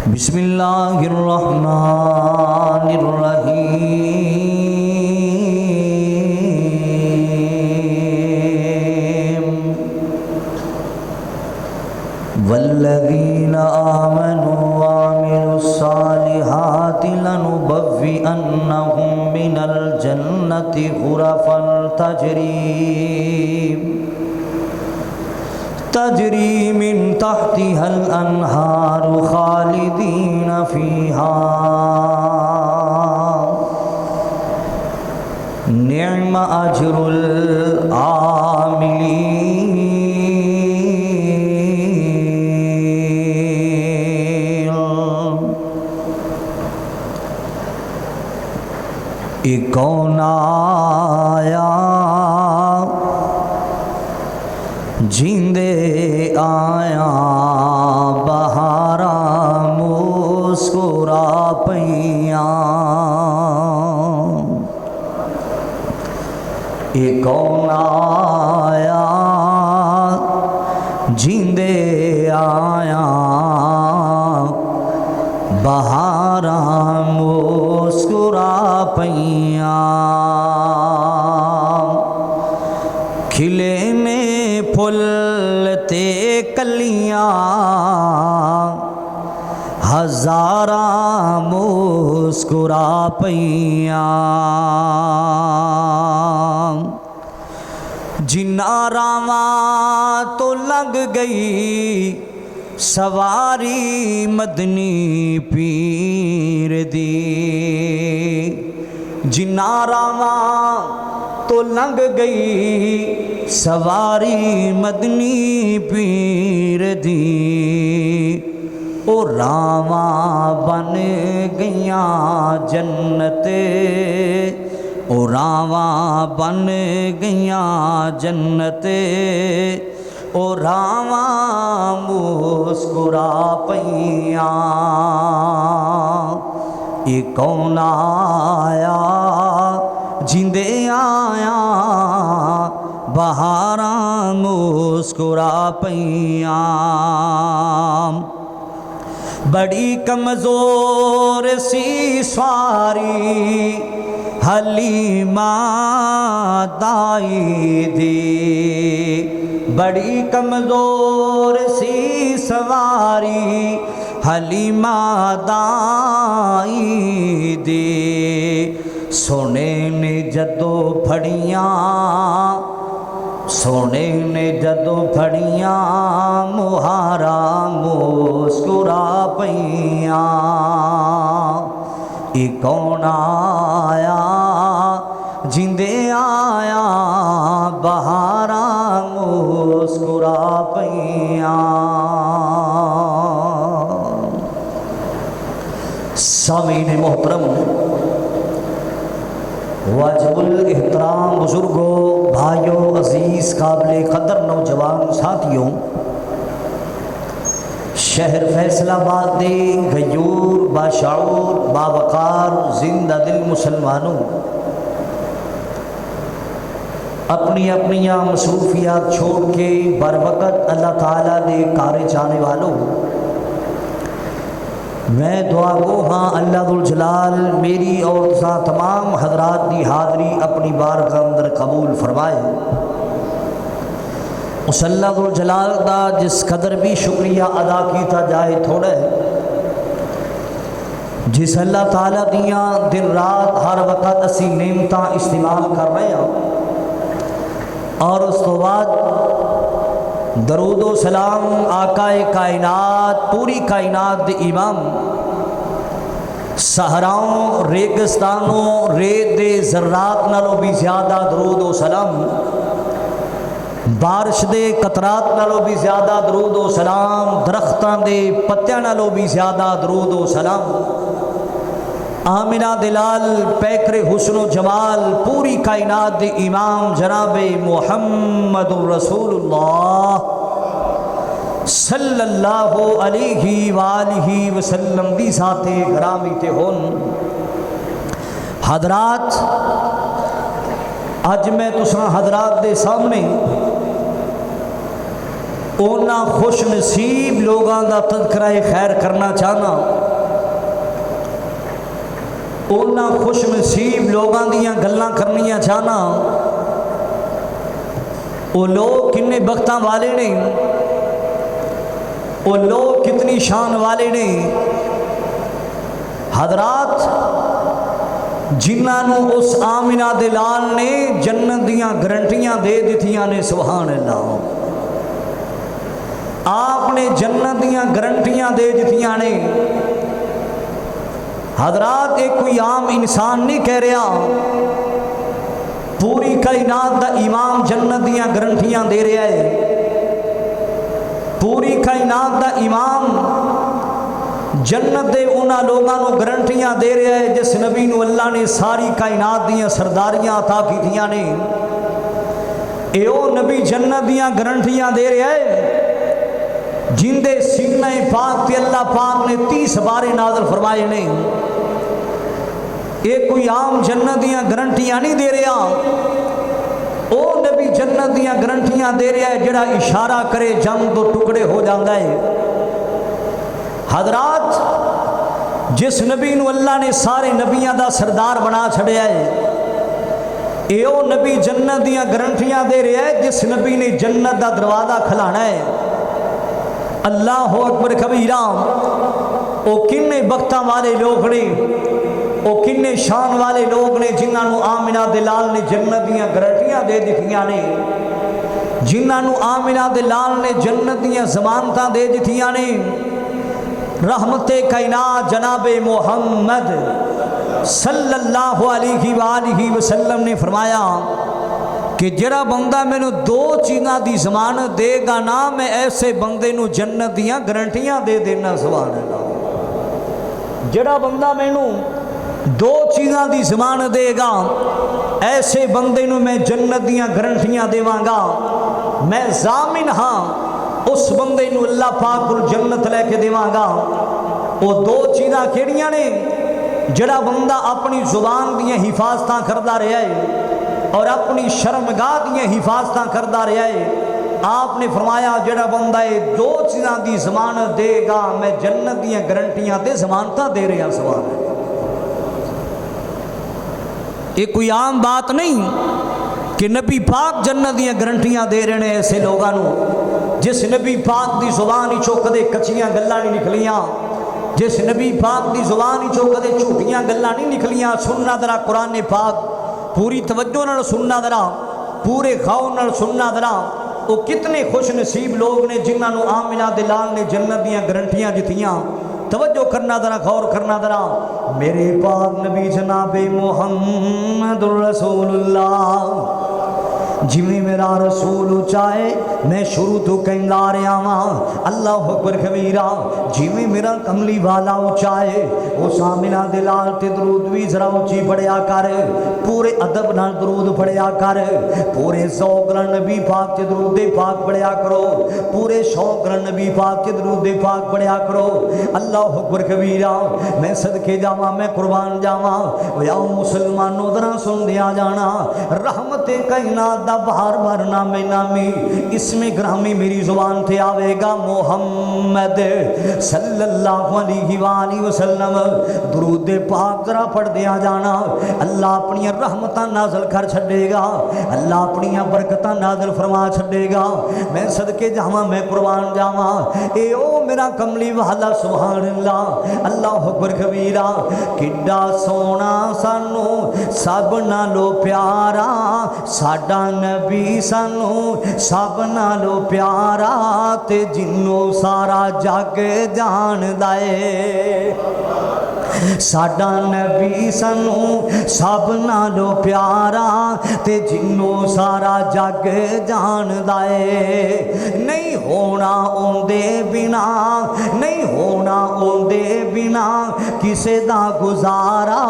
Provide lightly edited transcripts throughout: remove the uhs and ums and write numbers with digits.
बिस्मिल्लाहिर्रहमानिर्रहीम वल्लज़ीना आमनू वअमिलुस्सालिहाति लनुबव्विअन्नहुम मिनल जन्नति गुरफन तजरी मिन तहतिहल अन्हारु खालिदीन फीहा निअम अजरुल आमिलीन। कौन आया जिंदे आया बहारा मुस्कुरा पैया। कौन आया जिंदे आया बहारा मुस्कुरा पैया। खिले में फुलते कलियां हजारा मुस्कुरा पैया। जिन्ना रावा तो लग गई सवारी मदनी पीर दी। जिन्ना रावा तो लंघ गई सवारी मदनी पीर दी। ओ रावा बन गईया जन्नते, ओ रावा बन गईया जन्नते। ओ रावा मुस्कुरा पैया। कौन आया जिंदे आया बहारा मुस्कुरा पैया। बड़ी कमज़ोर सी सवारी हलीमा दाई दी। बड़ी कमज़ोर सी सवारी हलीमा दाई दे। सोने ने जदों फड़ियां, सोने ने जदों फड़ियां मुहारा मुस्कुरा पैया। कौन आया जिंदे आया बहारा मुस्कुरा पैया। सामीन मोहतरम वाजिबुल एहतराम बुजुर्गों, भाइयों, अजीज़, काबिल कदर नौजवान साथियों, शहर फैसलाबाद दे गयूर बाशऊर बावकार जिंदा दिल मुसलमानों, अपनी अपनी मसरूफियात छोड़ के बर वक़्त अल्लाह ताला दे कारे जाने वालों, मैं दुआ गो हाँ अल्लाह दुल जलाल मेरी और तमाम हजरात की हाज़री अपनी बारगाह अंदर कबूल फरमाए। उस अल्लाह दुल जलाल दा जिस कदर भी शुक्रिया अदा किया जाए थोड़ा है, जिस अल्लाह ताला दियाँ दिन रात हर वक़्त असी नेमत इस्तेमाल कर रहे हैं। और उस तो बाद दरूदो सलाम आकाए कायनात पूरी कायनात दे इमाम, सहराओं रेगिस्तानों रेत दे ज़र्रात नालों भी ज़्यादा दरूदो सलाम, बारिश दे कतरात नालों भी ज़्यादा दरूदो सलाम, दरख्तां दे पत्तियां नालों भी ज़्यादा दरूदो सलाम, आमिना दिलाल पैकरे हुस्नो जमाल पूरी कायनात दे इमाम जनाबे मुहम्मदुर रसूलुल्लाह सल्लल्लाहु अलैहि वालिहि वसल्लम दी ज़ाते ग्रामी ते होन। हजरात, अज मैं तुसां हजरात दे सामने उन्हां खुश नसीब लोगों का तज़किरा खैर करना चाहना। उन्हां खुश नसीब लोगों दियां गल्लां करनियां चाहना। वो लोग किन्ने बख्तां वाले ने, वो लोग कितनी शान वाले ने। हजरात, जिन्होंने उस आमिना दे लाल ने जन्नत दियां गारंटियां दे दित्तियां ने। सुभान अल्लाह। आपने जन्नत दियां गारंटियां दे दित्तियां ने। हजरात, एक कोई आम इंसान नहीं कह रहा, पूरी कायनात दा इमाम जन्नत दियां गारंटियां दे रहा है। पूरी कायनात दा इमाम जन्नत दे उन्हां लोगों को गारंटियां दे रहा है जिस नबी नूं अल्लाह ने सारी कायनात दियां सरदारियां अता कीतियां ने। ए ओ नबी जन्नत दियां गारंटियां दे रहा है जिंदे सीने पाक ते अल्लाह पाक ने 30 बारे नाज़िल फरमाए ने। ये कोई आम जन्नत दियां गारंटियां नहीं दे रहा, ओ नबी जन्नत दियां गारंटियां दे रहा है जिहड़ा इशारा करे जंग दो टुकड़े हो जाता है। हजरात, जिस नबी नूं अल्लाह ने सारे नबियां दा सरदार बना छड़िया है, ये ओ नबी जन्नत दियां गारंटियां दे रहा है जिस नबी ने जन्नत दा दरवाज़ा खिलाना है। अल्लाह अकबर कबीरा। वो किन्ने बख्तां वाले लोग ने, वो किन्ने शान वाले लोग ने जिन्होंने आमिना दे लाल ने जन्नत दियां गारंटियां दे दित्तियां ने। जिन्होंने आमिना दे लाल ने जन्नत दियां जमानतां दे दित्तियां ने। रहमते कायनात जनाबे मोहम्मद सल्लल्लाहु अलैहि वसल्लम ने फरमाया कि जरा बंदा मैनू 2 चीज़ों की जमानत देगा ना, मैं ऐसे बंदे नू जन्नत दियां गारंटियां दे देना। सुभान अल्लाह। जरा बंदा मैनू 2 चीज़ों की जमानत देगा, ऐसे बंदे नू मैं जन्नत दियां गारंटियां देवांगा। मैं जामिन हाँ, उस बंदे नू अल्लाह पाक को जन्नत लैके देवांगा। वो 2 चीज़ां केड़ियां ने? जड़ा बंदा अपनी जुबान दियां हिफाजतां करदा रहा है और अपनी शर्मगाह दियां हिफाजतां करदा रहा है। आपने फरमाया जड़ा बंदा ये 2 चीज़ों की जमानत देगा, मैं जन्नत दियां गारंटियां ते जमानतां दे रहा। सवाल है, ये कोई आम बात नहीं कि नबी पाक जन्नत दियां गारंटियां दे रहे हैं ऐसे लोगों को जिस नबी पाक की जुबान चो कदे कच्चियां गल्लां नहीं निकलियां, जिस नबी पाक की जुबान चो कदे झूठियां गल्लां नहीं निकलियां। सुनना जरा कुरान पाक, पूरी तवज्जो नाल सुनना जरा, पूरे गौर नाल सुनना जरा। वो कितने खुश नसीब लोग ने जिन्होंने आमिना दे लाल ने जन्नत दियां गारंटियां दित्तियां। तवज्जो करना जरा, गौर करना जरा। मेरे पाक नबी जनाबे मुहम्मदुर रसूलुल्लाह, जिमें मेरा रसूल चाहे मैं शुरू तो कहता रहा वहाँ अल्लाह अकबर कबीरा। जिमें मेरा कमली वाला चाहे उस आमिना दे लाल ते दरूद भी जरा उची पढ़िया कर, पूरे अदब नाल दरूद पढ़िया कर, पूरे शौक नाल नबी पाक ते दरूद पाक पढ़िया करो, पूरे शौक नाल नबी पाक ते दरूद पाक पढ़िया करो। अल्लाह अकबर कबीरा। मैं सदके जावा, मैं कुर्बान जावा। आओ मुसलमानों जरा सुन दिया जाना, रहमते कायनात बार बार नामे नामी इसमें ग्रामी मेरी जुबान थे आवेगा मोहम्मद सल्लल्लाहु अलैहि वसल्लम। दुरूद पाक जरा पढ़ दिया जाना। अल्लाह अपनी रहमतां नाज़िल कर छड़ेगा, अल्लाह अपनी बरकतां नाज़िल फरमा छड़ेगा। मैं सदके जावा, मैं कुर्बान जावा। ए ओ मेरा कमली वाला सुभान अल्लाह। अल्लाह अकबर कबीरा। किड्डा सोना सानू सब नालों प्यारा, साडा नबी सानू सब नालों प्यारा, ते जिन्नों सारा जग जानदा है। साडा नबी सानू सब नालों प्यारा, ते जिन्नों सारा जग जानदा है। नहीं होना उंदे बिना, नहीं होना उंदे बिना, किसे दा गुजारा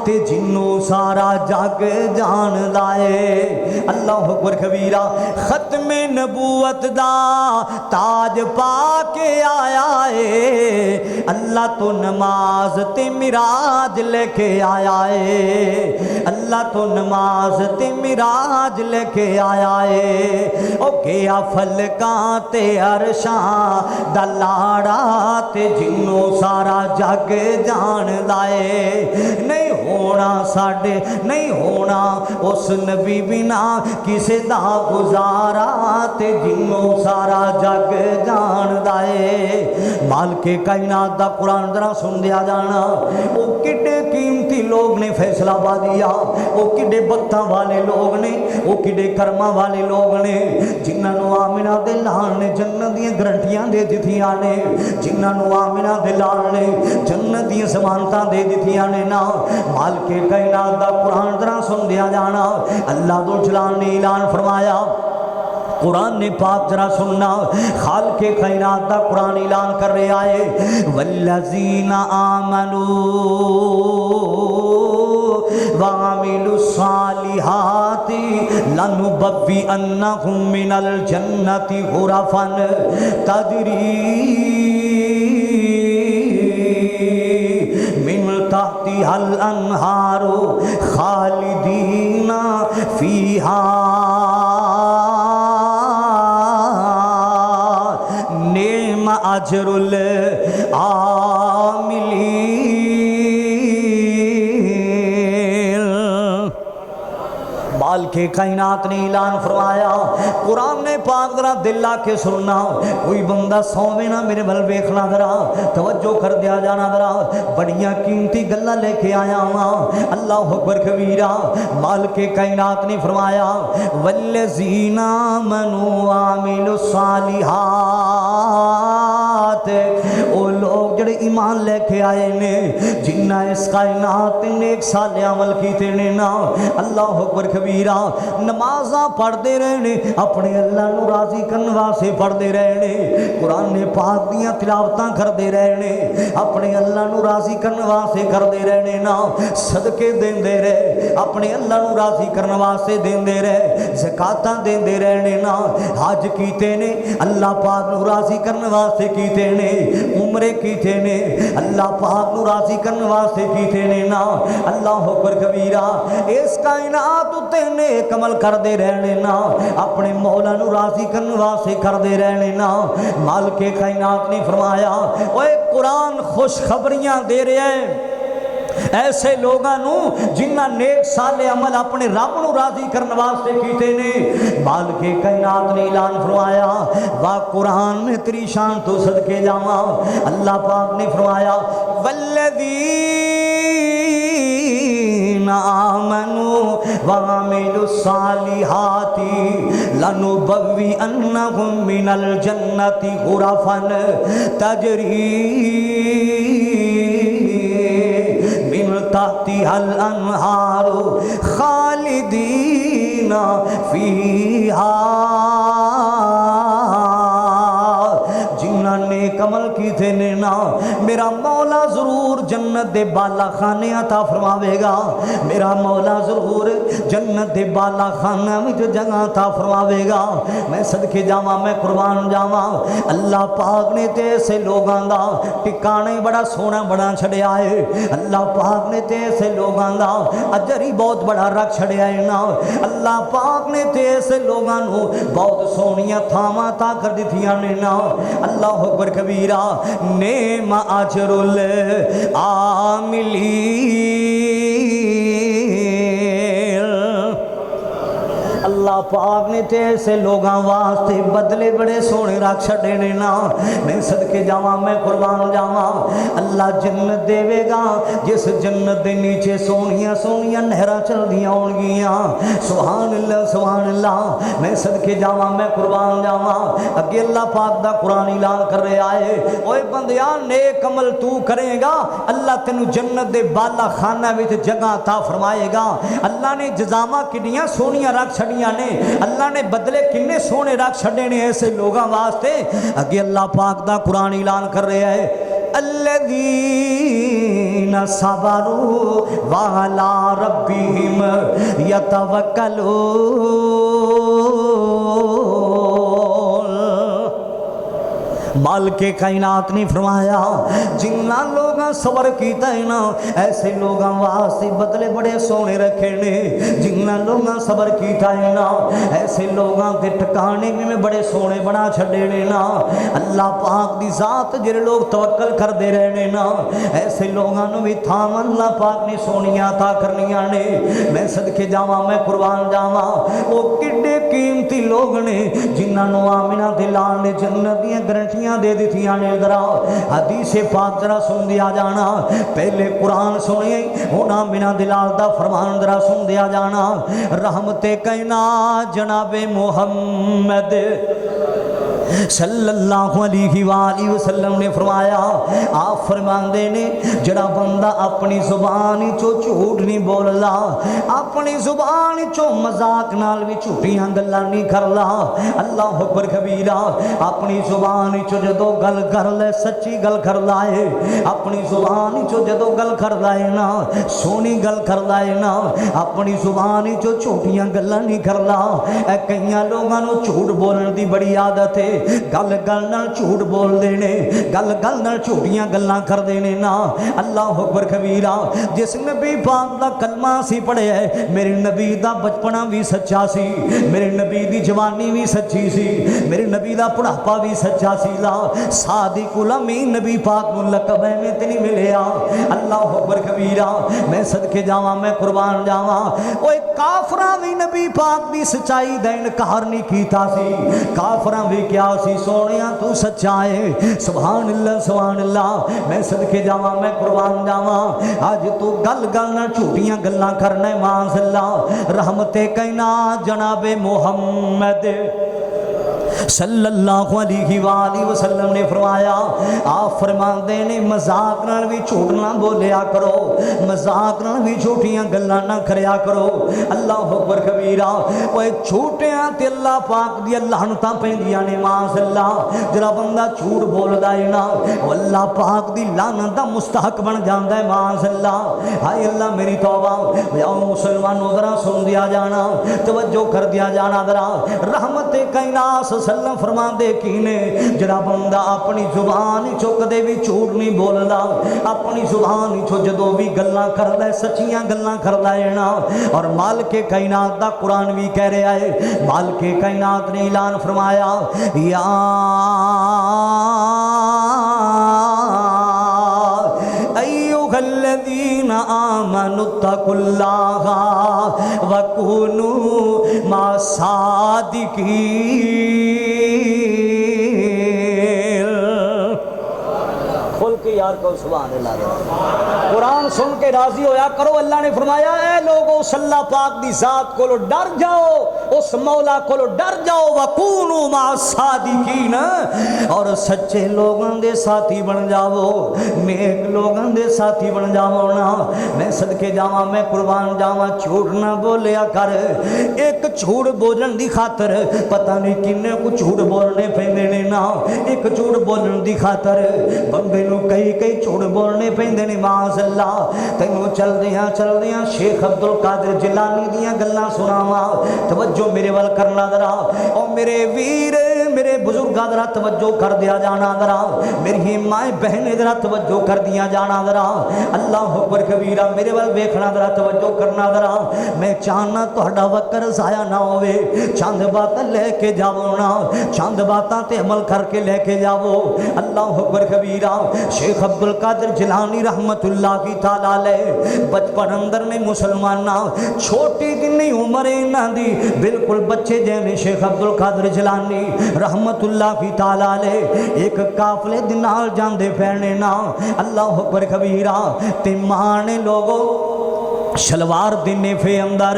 ते जिन्नू सारा जग जान लाए। अल्लाह अकबर कबीरा। खत्मे नबूवत दा ताज पा के आया है, अल्लाह तो नमाज ते मिराज लेके आया है, अल्लाह तो नमाज ते मिराज लेके आया है। ओ गया फलकां ते अरशां दा लाड़ा ते जिन्नू सारा जग जान लाए। नहीं होना साडे, नहीं होना उस नबी बिना किसे दा गुजारा ते जिन्नू सारा जग जान लाए। माल के कायनात दा कुरान जरा सुन दिया जाना। वो किड्डे कीमती लोग ने फैसलाबादिया, वो किड्डे बत्तां वाले लोग ने, वो किड्डे कर्मा वाले लोग ने जिन्होंने आमिना दे लाल ने जन्नत दी गारंटियां दे दित्तियां ने, जिन्होंने आमिना दे लाल ने जन्नत दी ज़मानतां दे दित्तियां ने ना। माल के कायनात दा कुरान जरा सुन दिया जाना। अल्लाह दो जलाल ने ऐलान फरमाया, कुरान ने पाक जरा सुनना। खाल के कायनात दा कुरान ऐलान कर रहा है, वल्लज़ीना आमनू वामिलुस्सालिहाति लनुबव्विअन्नहुम मिनल जन्नति गुरफन तजरी मिन तहतिहल अन्हारु खालिदीना फीहा नेम अजरुल आमिलीन। बाल के कायनात ने ऐलान फरमाया, कुरान ने पाक जरा दिल ला के सुनना। कोई बंदा सौवे ना मेरे वल वेखना, जरा तवज्जो कर दिया जाना। जरा बड़ियां कीमती गल्लां लेके आया हां। अल्लाह अकबर कबीरा। माल के कायनात ने फरमाया, वल्लज़ीना आमनू आमिलुस सालिहात, ओ लोग जड़े ईमान लेके आए ने, जिन्ना इस कायनात नेक साले अमल कीते ने ना। अल्लाह अकबर कबीरा। नमाजा पढ़ते रहने, अपने अल्लाह नू राजी करने वास्ते पढ़ते रहने, कुरान ने पाक दियां तिलावतां करते रहने, अपने अल्लाह नू राजी करने वास्ते करते रहने ना। सदके देंदे रहे, अपने अल्लाह नू राजी करने वास्ते देंदे रहे, ज़कातां देंदे रहने ना। हज कीते ने, अल्लाह पाक नू राजी करने वास्ते कीते ने, उमरे कीते ने, अल्लाह पाक नू राजी करने वास्ते कीते ने ना। अल्लाह अकबर कबीरा। इस कायनात उत्ते नेक अमल करते रहने ना, अपने मौला नू राजी करने वास्ते करते रहने ना। माल के कायनात ने फरमाया, ओए कुरान खुशखबरियां दे रहा है ऐसे लोगों नू जिन्ना नेक साले अमल अपने रब नू राजी करने वास्ते कीते ने। माल के कायनात ने ऐलान फरमाया, वाह कुरान में तेरी शान तो सदके जावा। अल्लाह पाक ने फरमाया, वल्लज़ीना आमनू वामिलुस्सालिहाति लनुबव्विअन्नहुम मिनल जन्नति गुरफन तजरी मिन तहतिहल अन्हारु खालिदीना फीहा। जिन्होंने कमल कीते ने ना, मेरा मौला जरूर जन्नत दे बाला खाने अता फरमावेगा, मेरा मौला जरूर जन्नत दे बाला खाना में जगह अता फरमावेगा। मैं सदके जावा, मैं कुर्बान जावा। अल्लाह पाक ने ते ऐसे लोगों का टिकाने बड़ा सोहना बड़ा छड़िया है। अल्लाह पाक ने ते ऐसे लोगों का अजर ही बहुत बड़ा रख छड़िया है ना। अल्लाह पाक ने ते ऐसे लोगों को बहुत सोहनिया थावां ता कर दित्तियां ने ना। अल्लाह अकबर कबीरा। नेम अजरुल आमिलीन। अल्लाह पाक ने ते ऐसे लोगों वास्ते बदले बड़े सोहने रख छड़े ने ना। मैं सदके जावा, मैं कुर्बान जावा। अल्लाह जन्नत देवेगा, जिस जन्नत के नीचे सोहनिया सोहनिया नहरां चलदियां होणगियां। सुभान अल्लाह, सुभान अल्लाह। मैं सदके जावा, मैं कुर्बान जावा। अगे अल्लाह पाक दा कुरान ऐलान कर रहा है, ओए बंदिया नेक अमल तू करेगा, अल्लाह तेनू जन्नत दे बाला खाना विच जगह अता फरमाएगा। अल्लाह ने जजामा किन्नियां सोहनियां रख छड़ियां ने, अल्लाह ने बदले किन्ने सोहने रख छड़े ने ऐसे लोगों वास्ते। अगे अल्लाह पाक दा कुरान ऐलान कर रहा है, अल्लज़ी वल्लज़ीना सबरू व अला रब्बिहिम यतवक्कलून। मालिके कायनात ने फरमाया जिन्ना लोग सबर किया है ना ऐसे लोगों वास्ते बदले बड़े सोने रखे ने। जिन्ना लोग सबर किया है ना ऐसे लोगों के ठिकाने भी मैं बड़े सोने बना छड़े ने ना। अल्लाह पाक दी जात जिहड़े लोग तवक्कल करते रहने ना ऐसे लोगों भी थाम अल्लाह पाक ने सोनिया था करनिया ने। मैं सदके जावा मैं कुर्बान जावा वो किड्डे कीमती लोग ने जिन्होंने आमिना दे लाल ने जन्नत दी गारंटियां दे दित्तियां ने। जरा हदीस पाक जरा सुन दिया जाना। पहले कुरान सुने हुण आमिना दे लाल दा फरमान जरा सुन दिया जाना। रहमते कायनात जनाबे मुहम्मद सल्लल्लाहु अलैहि वसल्लम ने फरमाया आप फरमाते ने जड़ा बंदा अपनी जुबान चो झूठ नहीं बोलता अपनी जुबान चो मजाक नाल भी झूठियां गल्लां नहीं करदा। अल्लाह अकबर कबीरा अपनी जुबान चो जदों गल कर ले सच्ची गल करदा है। अपनी जुबान चो जदों गल करदा है ना सोहनी गल करदा है ना अपनी जुबान चो झूठियां गल्लां नहीं करदा। कईयां लोगां नूं झूठ बोलण दी बड़ी आदत है। गल गल नाल झूठ बोलते ने गल गल नाल झूठियां गल्लां करते ने ना। अल्लाह अकबर कबीरा जिस नबी पाक दा कलमा सी पढ़िया मेरे नबी दा बचपना भी सच्चा सी मेरे नबी दी जवानी भी सच्ची सी मेरे नबी दा बुढ़ापा भी सच्चा सी। ला सादिकुल अमीन नबी पाक नूं लक़ब एवें ते नहीं मिलिया। अल्लाह अकबर कबीरा मैं सदके जावां मैं कुर्बान जावां ओए काफरां भी नबी पाक दी सच्चाई दा इनकार नहीं कीता सी। काफरां भी क्या सी सोनिया तू सच्चा है सुभान अल्लाह सुभान अल्लाह। मैं सदके जावा मैं कुर्बान जावा आज तू गल गल ना झूठियां गल्लां करना माज़अल्लाह। रहमते कायनात जनाबे मुहम्मद सल्लल्लाहु अलैहि वसल्लम ने फरमाया आप फरमाते ने मजाक नाल भी झूठ ना बोलिया करो मजाक नाल भी झूठियां गल्लां ना करया करो। अल्लाह अकबर कबीरा ओए झूठियां ते अल्लाह पाक दी लानतां पैंदियां ने माज़अल्लाह। जरा बंदा झूठ बोलदा है ना अल्लाह पाक दी लानत दा मुस्तहक बन जांदा है माज़अल्लाह। हाय अल्लाह मेरी तौबा आओ मुसलमानों जरा सुन दिया जाना तवज्जो कर दिया जाना जरा। रहमते कायनात सल्लम फरमाते की ने जरा बंदा अपनी जुबान चो कदे भी झूठ नहीं बोलता अपनी जुबान चो जदों भी गल्लां करदा सच्चियां गल्लां करदा है ना। और मालिके कायनात दा कुरान भी कह रहा है मालिके कायनात ने ऐलान फरमाया या अय्युहल्लज़ीना आमनुत्तकुल्लाहा वकुनू मासादिकीन। खोल के यार को सुभान अल्लाह। कुरान सुन के राजी होया करो। अल्लाह ने फरमाया ए लोगो अल्लाह पाक दी जात कोलो डर जाओ उस मौला कोलो डर जाओ वकुनू मासादिकीन और सच्चे लोगों दे साथी बन जाओ नेक लोगों दे साथी बन जाओ ना। मैं सदके जावा मैं कुर्बान जावा झूठ ना बोलिया कर। एक झूठ बोलने की खातर पता नहीं किन्ने को झूठ बोलने पैंदे ने ना। एक झूठ बोलने की खातर बंदे नूं कई कई झूठ बोलने पैंदे ने माज़अल्लाह। तैनूं चलदियां शेख अब्दुल कादिर जिलानी दियां गल्लां सुनावां तवज्जो मेरे वाल करना जरा। और मेरे वीर मेरे बुजुर्गां जरा तवज्जो कर दिया जाना जरा। मेरी माए बहनें जरा तवज्जो कर दिया जाना जरा। अल्लाह अकबर कबीरा मेरे वाल वेखना जरा तवज्जो करना जरा। मैं चाहना तुहाडा वक्त ज़ाया ना होवे चंद बातां लेके जावो ना चंद बातां ते अमल करके लेके जावो। अल्लाह अकबर कबीरा शेख अब्दुल कादिर जिलानी रहमतुल्लाह की ताला अलैह बचपन अंदर ने मुसलमाना छोटी जिन्नी उम्र इन्हां दी बिल्कुल बच्चे जैसे शेख अब्दुल कादिर जिलानी रहमतुल्लाह की ताला अलैह एक काफले दे नाल जांदे पैने ना। अल्लाह अकबर कबीरा ते मां ने लोगो शलवार दी नेफे अंदर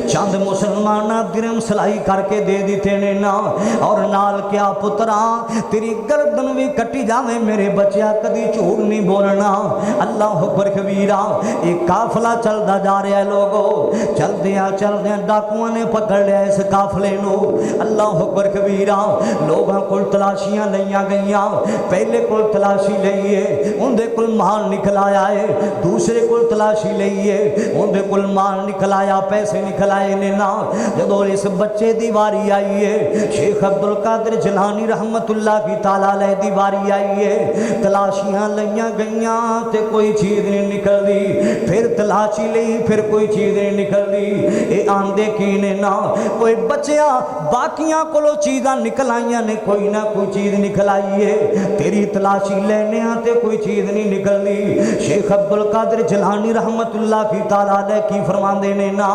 चंद मुसलमाना दिरम सिलाई करके दे दिते ने ना, और नाल क्या पुत्रा तेरी गर्दन भी कटी जावे मेरे बच्चा, कदी झूठ नहीं बोलना। अल्लाह अकबर कबीरा। एक काफला चलता जा रहा है लोगो, चलदे डाकुओं ने पकड़ लिया इस काफले नू। अल्लाह अकबर कबीरा। लोगों को तलाशियां लईयां गईयां, पहले को तलाशी लईए उनके कोल माल निकल आया है, दूसरे को तलाशी लईए उनके कोल माल निकल आया, पैसे निकल आए ने ना। जदों इस बच्चे दी वारी आई है, शेख अब्दुल कादिर जिलानी रहमतुल्लाह की ताला अलैह दी वारी आई है, तलाशियां लईयां गईयां ते कोई चीज़ नहीं निकलती, फिर तलाशी लई फिर कोई चीज़ नहीं निकलती। ये आंदे की ने ना, कोई बच्चा बाकियां कोलों चीज़ां निकल आईयां ने, कोई ना कोई चीज़ निकल आई है, तेरी तलाशी लेने ते कोई चीज़ नहीं निकलती। शेख अब्दुल कादिर जिलानी रहमतुल्लाह की ताला अलैह की फरमांदे ने ना,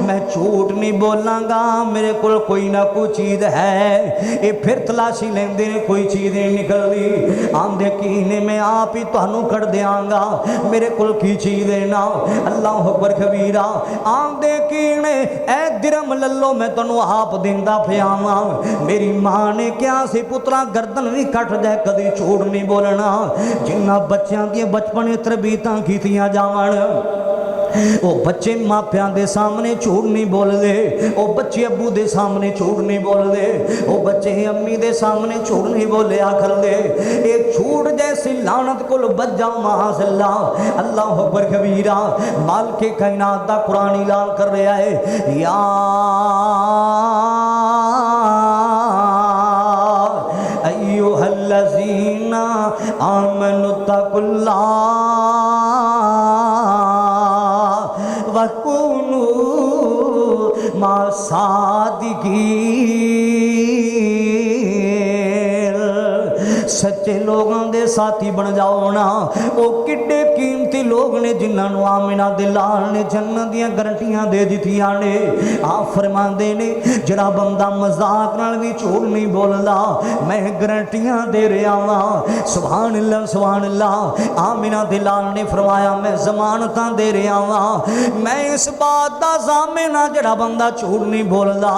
मैं झूठ नहीं बोलांगा, मेरे को कोई ना कोई चीज़ है। ये फिर तलाशी लेंदे ने, कोई चीज़ नहीं निकलती। आंदे की ने, मैं आप ही तुहानू कढ़ देंगा, मेरे को की चीज़ है ना। अल्लाह अकबर कबीरा। आंदे की ने, ऐ दिरम ललो मैं तुहानू आप देंदा पियावा। मेरी मां ने क्या सी पुत्रा गर्दन भी कट जाए, कदी झूठ नहीं बोलना। जिन्ना बच्चों दी बचपन तरबीयतां कीतियां जावन, वो बच्चे मापियां दे सामने झूठ नहीं बोलते, वो बच्चे अबू दे सामने झूठ नहीं बोलते, वो बच्चे अम्मी दे सामने झूठ नहीं बोलिया करते। ये झूठ जैसी लानत को बच जाओ माशाअल्ला। अल्लाह अकबर कबीरा। मालिक कायनात दा कुरान ऐलान कर रहा है, या अय्युहल्लज़ीना आमनुत्तकुल्लाह वकुनू मा सादिकीन। सच्चे लोगों के साथी बन जाओ ना। वो किड्डे कीमती लोग ने जिन्होंने आमिना दे लाल ने जन्नत दियां गारंटियां दे दित्तियां ने। आप फरमांदे ने जड़ा बंदा मजाक नाल भी झूठ नहीं बोलदा, मैं गारंटियां दे रहा वां। सुभान अल्लाह सुभान अल्लाह। आमिना दे लाल ने फरमाया मैं जमानतां दे रहा वां, मैं इस बात दा ज़ामिन हां जड़ा बंदा झूठ नहीं बोलदा,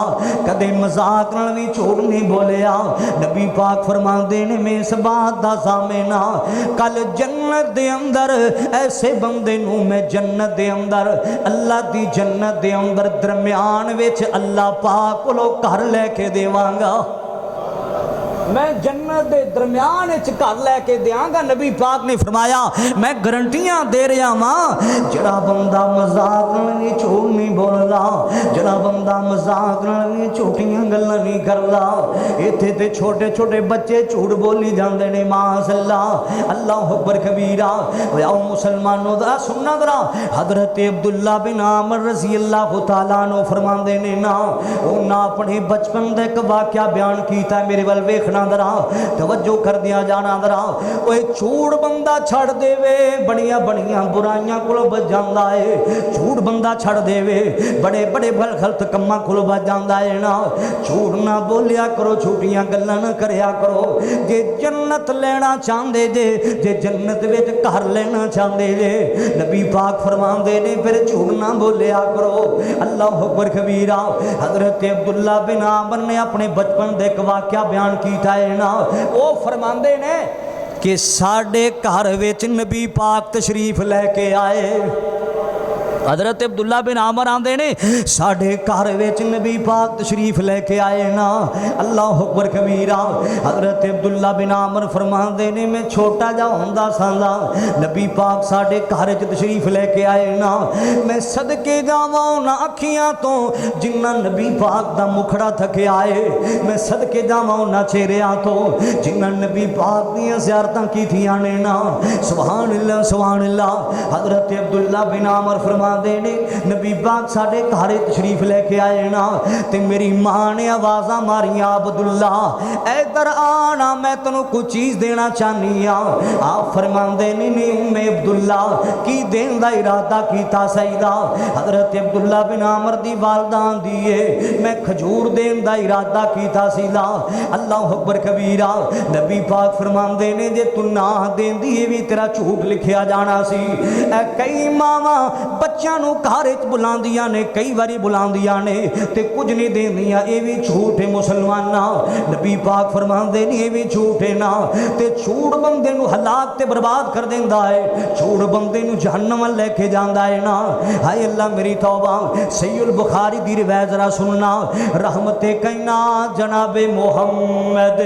कदे मजाक नाल भी झूठ नहीं बोलिया। नबी पाक फरमांदे ने मैं इस बात दा ज़ामिन हां, कल जन्नत दे अंदर ऐसे बंदे नूं मैं जन्नत दे अंदर अल्लाह दी जन्नत दे अंदर दरम्यान विच अल्लाह पाक कोलों घर लैके देवांगा। मैं जन्नत के दरम्यान घर लैके देंगा। नबी पाक ने फरमाया मैं गारंटियां दे रहा वां, जड़ा बंदा मजाक नाल झूठ नहीं बोलदा, जड़ा बंदा मजाक नाल झूठियां गल्लां नहीं करदा। इत्थे ते छोटे छोटे बच्चे झूठ बोली जांदे ने माशाअल्लाह। अल्लाह अकबर कबीरा। आओ मुसलमानों दा सुनना जरा, हजरत अब्दुल्ला बिन आमर रज़ी अल्लाह तआला अन्हु फरमांदे ने ना, उन्हां अपने बचपन दा एक वाकया बयान कीता। मेरे वल वेखना दरा, तवज्जो कर दिया जाना दरा। ओए झूठ बंदा छड़ देवे बड़िया बड़िया बुराइयां कोलों बच जांदा है, झूठ बंदा छड़ देवे बड़े बड़े गलत कम्मां कोलों बच जांदा है ना। झूठ ना बोलिया करो, झूठियां गल्लां ना करया करो। जे जन्नत लेना चाहते जे, जे जन्नत विच घर लेना चाहते जे, नबी पाक फरमांदे ने फिर झूठ ना बोलिया करो। अल्लाह अकबर कबीरा। हजरत अब्दुल्ला बिन आमर ने अपने बचपन दे एक वाकया बयान कीता है ना। वो फरमांदे ने कि साडे घर विच नबी पाक तशरीफ लैके आए। हजरत अब्दुल्ला बिन आमर आंदे ने साडे घर विच नबी पाक तशरीफ लैके आए ना। अल्लाह अकबर कबीरा। हजरत अब्दुल्ला बिन आमर फरमांदे ने मैं छोटा जा हुंदा सां, नबी पाक साडे घर च तशरीफ लैके आए ना। मैं सदके जावां उन्हां अखियां तो जिन्ना नबी पाक दा मुखड़ा थकिया है, मैं सदके जावां उन्हां चेहरियां तो जिन्ना नबी पाक दियां ज़ियारतां कीतियां ने ना। सुभान अल्लाह सुभान अल्लाह। हजरत अब्दुल्ला बिन आमर फरमा देने नबी पाक साडे घर तशरीफ लैके आए ना, ते मेरी मां ने आवाज़ां मारियां अब्दुल्ला इधर आना, मैं तेनों कुछ चीज़ देना चाहनी हाँ। आप फरमांदे नहीं मैं अब्दुल्ला की देन दा इरादा कीता सईदा। हजरत अब्दुल्ला बिन आमर दी वालदा आंदी है मैं खजूर देन दा इरादा कीता सीदा। अल्लाह अकबर कबीरा। नबी पाक फरमांदे ने जे तू ना देंदी भी तेरा झूठ लिखिया जाना सी। कई मावां बच्चों नूं घर च बुलांदियां ने, कई बारी बुलांदियां ने ते कुछ नहीं देंदियां। ये भी झूठ है मुसलमाना। नबी पाक फरमांदे ने ये भी झूठ है ना। ते झूठ बंदे नूं हलाक ते बर्बाद कर देंदा है, झूठ बंदे नूं जहन्नम वल लेके जांदा है ना। हाय अल्लाह मेरी तौबा। सहीहुल बुखारी दी रिवायत जरा सुनना। रहमते कैना जनाबे मोहम्मद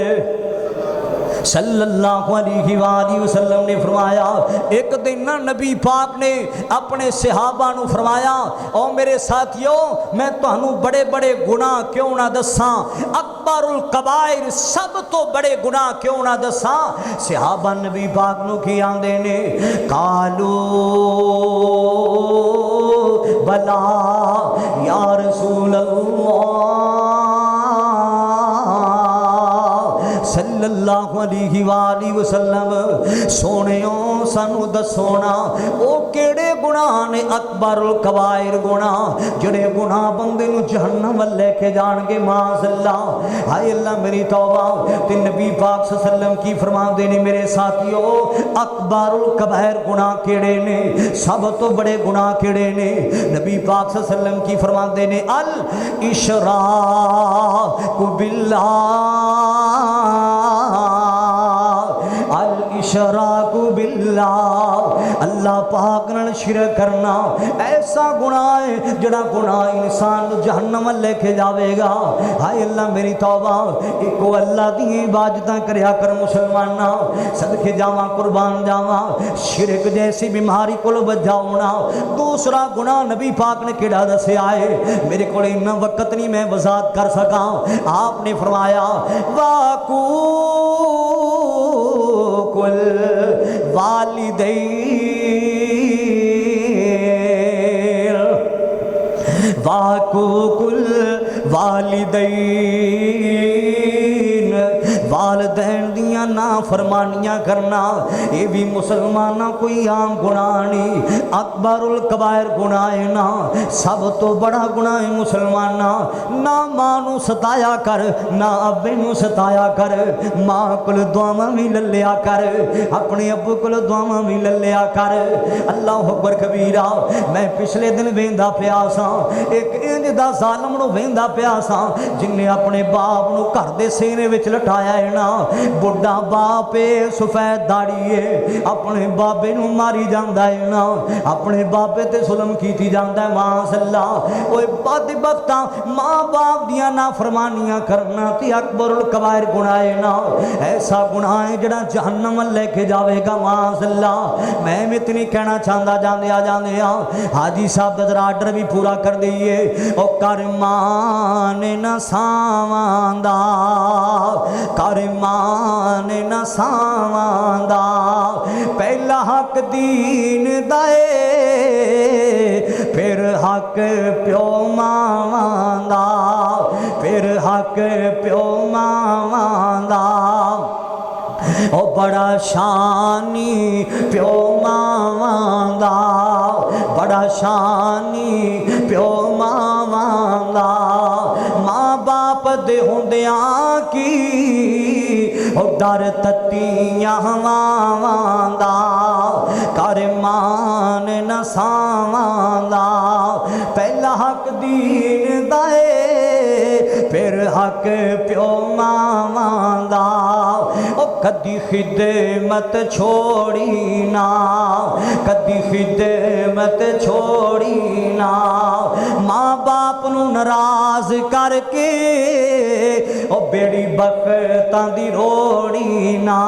सल्लल्लाहु अलैहि वसल्लम ने फरमाया, एक दिन ना नबी पाक ने अपने सहाबा नूं फरमाया, ओ मेरे साथियों मैं तुहानूं बड़े बड़े गुनाह क्यों ना दसां, अकबरुल कबाइर सब तो बड़े गुनाह क्यों ना दसां। सहाबा नबी पाक नूं की आंदे ने, कालू बला या रसूल सल्लल्लाहु अलैहि वसल्लम, सोनियो सानू दसोना ओ केड़े गुनाह ने अकबरुल कबाइर गुनाह, जिहड़े गुनाह बंदे नूं जहन्नम वल लेके जाणगे। माज़अल्लाह। हाय अल्लाह मेरी तौबा। ते नबी पाक सल्लल्लाहु अलैहि वसल्लम की फरमांदे ने, मेरे साथियों अकबरुल कबाइर गुनाह केड़े ने, सब तो बड़े गुनाह केड़े ने। नबी पाक सल्लल्लाहु अलैहि वसल्लम की फरमांदे ने, अल इशराकु बिल्लाह, अल इशराकु बिल्लाह, अल्लाह पाक नाल शिरक करना ऐसा गुनाह है जिहड़ा गुनाह इंसान नूं जहन्नम लेके जावेगा। हाय अल्लाह मेरी तौबा। इको अल्लाह दी इबादतां करया कर मुसलमाना, सदके जावां कुर्बान जावां, शिरक जैसी बीमारी कोल बचाओना। दूसरा गुनाह नबी पाक ने केड़ा दस्या है, मेरे कोल इन्ना वक्त नहीं मैं वजाहत कर सका। आपने फरमाया, वाकू कुल वालिदैन, वाकुकुल वालिदैन, वालदैन दियां ना फरमानियां करना ये भी मुसलमाना कोई आम गुनाह नहीं, अकबरुल कबायर गुनाह है ना, सब तो बड़ा गुनाह है मुसलमाना। ना मां नूं सताया कर, ना अब्बे नूं सताया कर, मां कोल दुआवां भी ले लिया कर, अपने अब्बू कोल दुआवां भी ले लिया कर। अल्लाह अकबर कबीरा। मैं पिछले दिन वेंदा पिया सा, एक इंज दा ज़ालम नूं वेंदा पिया सा जिन्हें अपने बाप नूं घर दे सीने विच लटाया है ना। बुढ़ा बाप है, सफेद दाढ़ी है, अपने बाबे नूं मारी जांदा है ना, अपने बाबे ते जुल्म कीती जांदा है। माज़अल्लाह। ओए बदबख्ता मां बाप दियां नाफरमानियां करना ते अकबरुल कबाइर गुनाह है ना, ऐसा गुनाह है जिहड़ा जहन्नम लेके जावेगा। माज़अल्लाह। मैं इतनी कहना चाहता जांदे हाजी साहब दा जरा आर्डर भी पूरा कर दईए। ओ कर मान न सावांदा, कर मान न सावांदा, पहला हक दीन दाए फिर हक प्यो मावांदा, फिर हक प्यो मावांदा। ओ बड़ा शानी प्यो मावांदा, बड़ा शानी प्यो मावांदा। मां बाप दे हुंदियां की ओ डर तत्तियां हवावांदा, कर मान न सावांदा, पहला हक दीन दाए फिर हक प्यो मावांदा। ओ कदी खिदमत छोड़ी ना, कदी खिदमत छोड़ी ना, मां बाप नू नाराज करके ओ बेड़ी बख्तां दी रोड़ी ना,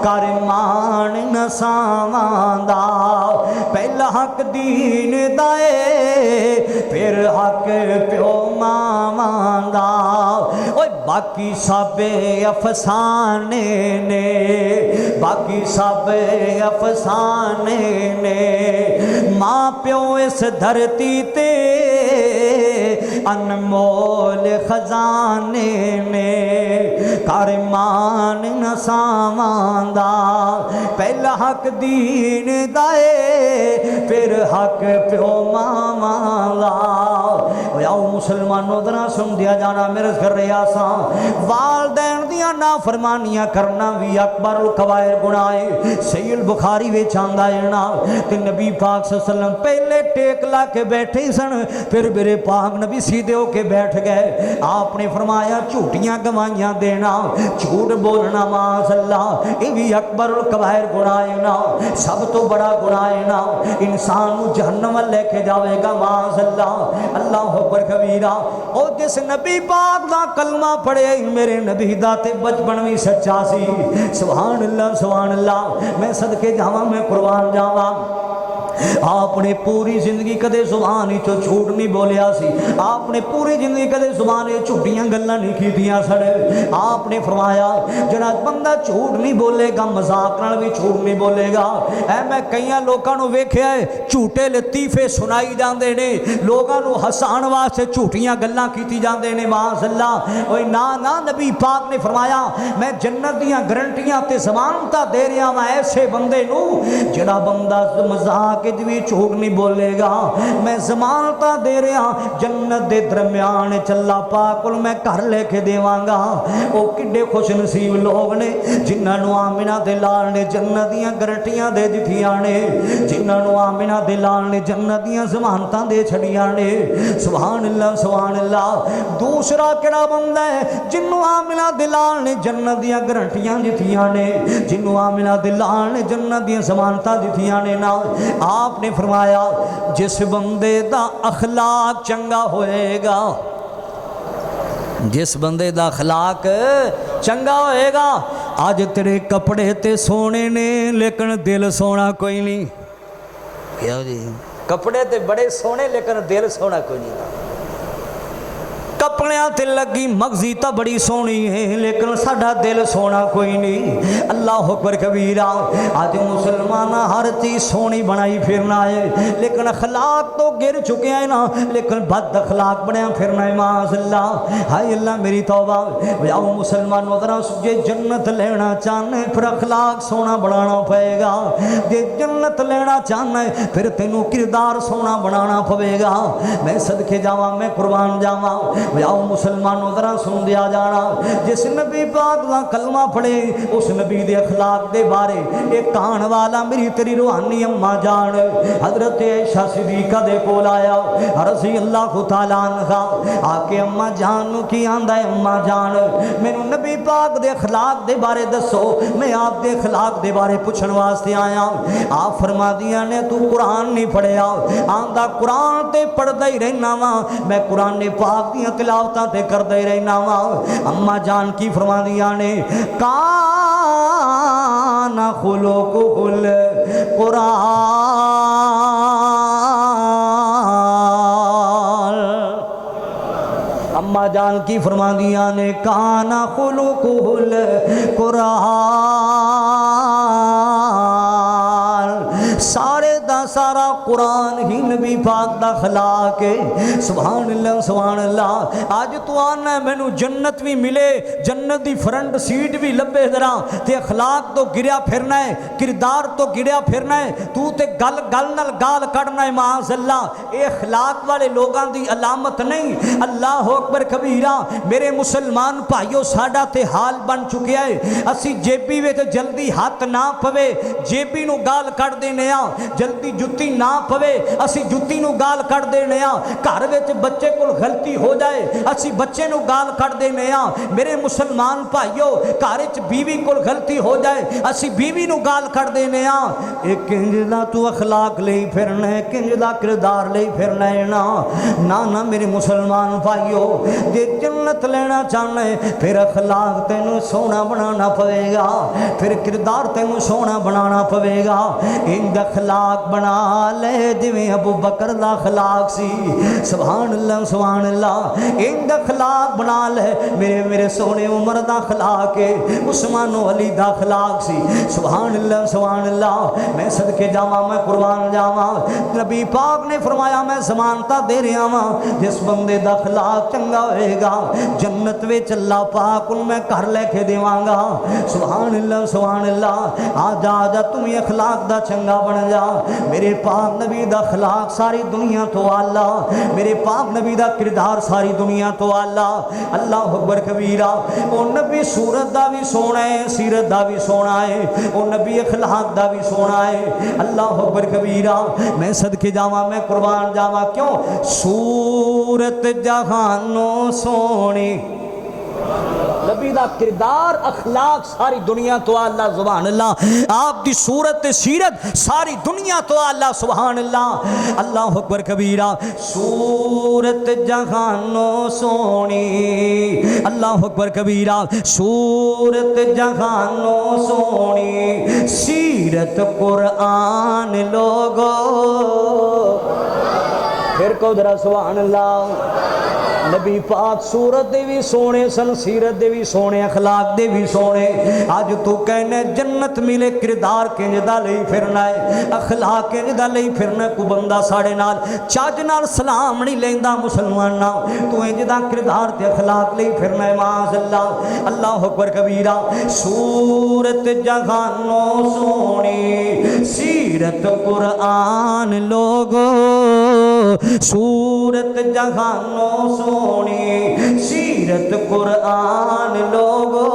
कर मान न सावांदा, पहला हक दीन दाए फिर हक प्यो मावांदा। ओए बाकी सबे अफसाने ने, बाकी सब अफसाने ने, मां प्यो इस धरती ते अनमोल खजाने ने, कर मान न सावांदा, पहला हक दीन दाए फिर हक प्यो मावांदा। आओ मुसलमानों दरा सुन दिया जाना मेरे कर रहा सा वालदैन दियां नाफरमानियां करना भी अकबरुल कबायर गुनाह है। सहीह बुखारी विच आंदा है ना कि नबी पाक सल्लल्लाहु अलैहि वसल्लम पहले टेक ला के बैठे सन फिर मेरे पाक नबी सीधे होके बैठ गए। आपने फरमाया झूठियां गवाहियां देना झूठ बोलना माशअल्लाह ये भी अकबरुल कबायर गुनाह है ना सब तो बड़ा गुनाह है ना इंसान को जहन्नम लेके जाएगा माशअल्लाह। अल्लाह अकबर कबीरा। और जिस नबी पाक दा कलमा पढ़े मेरे नबी दा ते बचपन भी सच्चा सी सुभान अल्लाह सुभान अल्लाह। मैं सदके जावा मैं कुर्बान जावा आपने पूरी जिंदगी कदे जुबान चो झूठ नहीं बोलिया सी आपने पूरी जिंदगी कदे जुबान झूठियां गल्लां नहीं कीतियां सड़ आपने फरमाया जरा बंदा झूठ नहीं बोलेगा मजाक नाल भी झूठ नहीं बोलेगा। ऐ मैं कई लोगों को वेख्या है झूठे लतीफे सुनाई जाते ने लोगों को हसाण वास्ते झूठियां गल्लां कीती जाते ने माशअल्लाह। ओए ना ना नबी पाक ने फरमाया मैं जन्नत दियां गारंटियां ते जमानतां दे रहा वां ऐसे बंदे नूं जिहड़ा बंदा मजाक भी झूठ नहीं बोलेगा मैं जमानता दे रहा जन्नत के दरम्यान चला पाक मैं घर लेके देवांगा। वो किड्डे खुश नसीब लोग ने जिन्होंने आमिना दे लाल ने जन्नत दियां गारंटियां दे दित्तियां ने जिन्होंने आमिना दे लाल ने जन्नत दियां जमानतां दे छड़ियां ने सुभान अल्लाह सुभान अल्लाह। दूसरा केड़ा बंदा है जिन्हों आमिना दे लाल ने जन्नत दियां गारंटियां दित्तियां ने जिन्हों आमिना दे लाल ने जन्नत दियां जमानतां दित्तियां ने ना आपने फरमाया जिस बंदे दा अखलाक चंगा होएगा जिस बंदे दा अखलाक चंगा होएगा आज तेरे कपड़े ते सोने ने लेकिन दिल सोना कोई नहीं क्या जी कपड़े ते बड़े सोने लेकिन दिल सोना कोई नहीं कपड़ियां ते लगी मगजी तो बड़ी सोहनी है लेकिन साडा दिल सोना कोई नहीं। अल्लाह अकबर कबीरा। आज मुसलमान हर चीज़ सोहनी बनाई फिरना है लेकिन अखलाक तो गिर चुके हैं ना लेकिन बद अखलाक बनया फिरना है माशअल्लाह। हाय अल्लाह मेरी तौबा। आओ मुसलमानों जरा जे जन्नत लेना चाहने फिर अखलाक सोना बनाना पड़ेगा जे जन्नत लेना चाहना फिर तेनों किरदार सोना बनाना पड़ेगा। मैं सदके जावा मैं कुर्बान जावा। आओ मुसलमानों जरा सुन दिया जाना जिस नबी पाक दा कलमा पढ़े उस नबी दे अखलाक दे बारे एक कहान वाला मेरी तेरी रूहानी अम्मा जान हजरत आयशा सिद्दीका दे कोल आया रज़ी अल्लाह तआला अन्हा आके अम्मा जान नू की आंदा है अम्मा जान मैनू नबी पाक दे अखलाक दे बारे दसो मैं आप दे अखलाक दे बारे पूछण वास्ते आया। आप फरमा दिया ने तू कुरान नहीं पढ़िया आंदा कुरान ते पढ़दा ही रहना वा मैं कुरान ने पाक दियां तिलावतां ते करदे रहना वा। अम्मा जान की फरमा दिया ने काना खुलुकुल कुरान अम्मा जान की फरमा दिया ने काना खुलुकुल कुरान सारे दा सारा कुरान ही नबी पाक दा खलाक है सुभान अल्लाह सुभान अल्लाह। आज तू आना मैनू जन्नत भी मिले जन्नत दी फ्रंट सीट भी लभे जरा ते अखलाक तो गिरिया फिरना है किरदार तो गिरिया फिरना है तू ते गल गल नाल गाल कढ़ना है माशअल्लाह। ये अखलाक वाले लोगों की अलामत नहीं। अल्लाह अकबर कबीरा। मेरे मुसलमान भाइयों साडा ते हाल बन चुकिया है असी जेबी विच जल्दी हाथ ना पवे जेबी नू गाल कढ़ देने जल्दी जुत्ती ना पवे असी जुत्ती नू गाल कढ़ देने घर विच बच्चे कोल गलती हो जाए असी बच्चे नू गाल कढ़ देने मेरे मुसलमान भाइयों घर विच बीवी कोल गलती हो जाए असी बीवी नू गाल कढ़ देने एक किंज दा तू अखलाक ले फिरना है किंज दा किरदार ले फिरना है ना ना ना मेरे मुसलमान भाइयों जे जन्नत लेना चाहना है फिर अखलाक तेनू सोना बनाना पवेगा फिर किरदार तेनू सोना बनाना पवेगा। इंद अखलाक बना ले जिवें अबू बकर दा अखलाक सी सुभान अल्लाह सुभान अल्लाह। इंद अखलाक बना ले मेरे सोने उमर दा अखलाक है उस्मान अली दा अखलाक सी सुभान अल्लाह सुभान अल्लाह। मैं सदके जावा मैं कुर्बान जावा नबी पाक ने फरमाया मैं जमानता दे रहा वां जिस बंदे दा अखलाक चंगा होएगा जन्नत विच अल्लाह पाक उन मैं घर लेके देवांगा सुभान अल्लाह सुभान अल्लाह। आ जा तू भी अखलाक दा चंगा बन जा मेरे पाक नबी दा अखलाक सारी दुनिया तो आला, मेरे पाक नबी दा किरदार सारी दुनिया तो आला। अल्लाह अकबर कबीरा। ओ नबी सूरत दा भी सोना है, सीरत दा भी सोना है, ओ नबी अखलाक दा भी सोना है। अल्लाह अकबर कबीरा। मैं सदके जावा, मैं कुर्बान जावा, क्यों? सूरत जहानों सोनी, नबी दा किरदार अखलाक सारी दुनिया तो आला, सुभान अल्लाह। आप दी सूरत सीरत सारी दुनिया तो आला, सुभान अल्लाह। अल्लाह अकबर कबीरा। सूरत जहानों सोनी, अल्लाह अकबर कबीरा। सूरत जहानों सोनी, सीरत कुरान लोगो, फिर को जरा सुभान अल्लाह। नबी पाक सूरत दे भी सोने सन, सीरत दे भी सोने, अखलाक दे भी सोने। अज तू कहना जन्नत मिले, किरदार किंज दा लई फिरना है, अखलाक किंज दा लई फिरना। कोई बंदा साढ़े नाल चज नाल सलाम नहीं लेंदा मुसलमाना, तू इंज दा किरदार ते अखलाक लई फिरना है, माज़अल्लाह। अल्लाह अकबर कबीरा। सूरत जहानों सोनी, सीरत कुरान लोगो, सूरत जहानों सोनी, सीरत कुरान लोगो।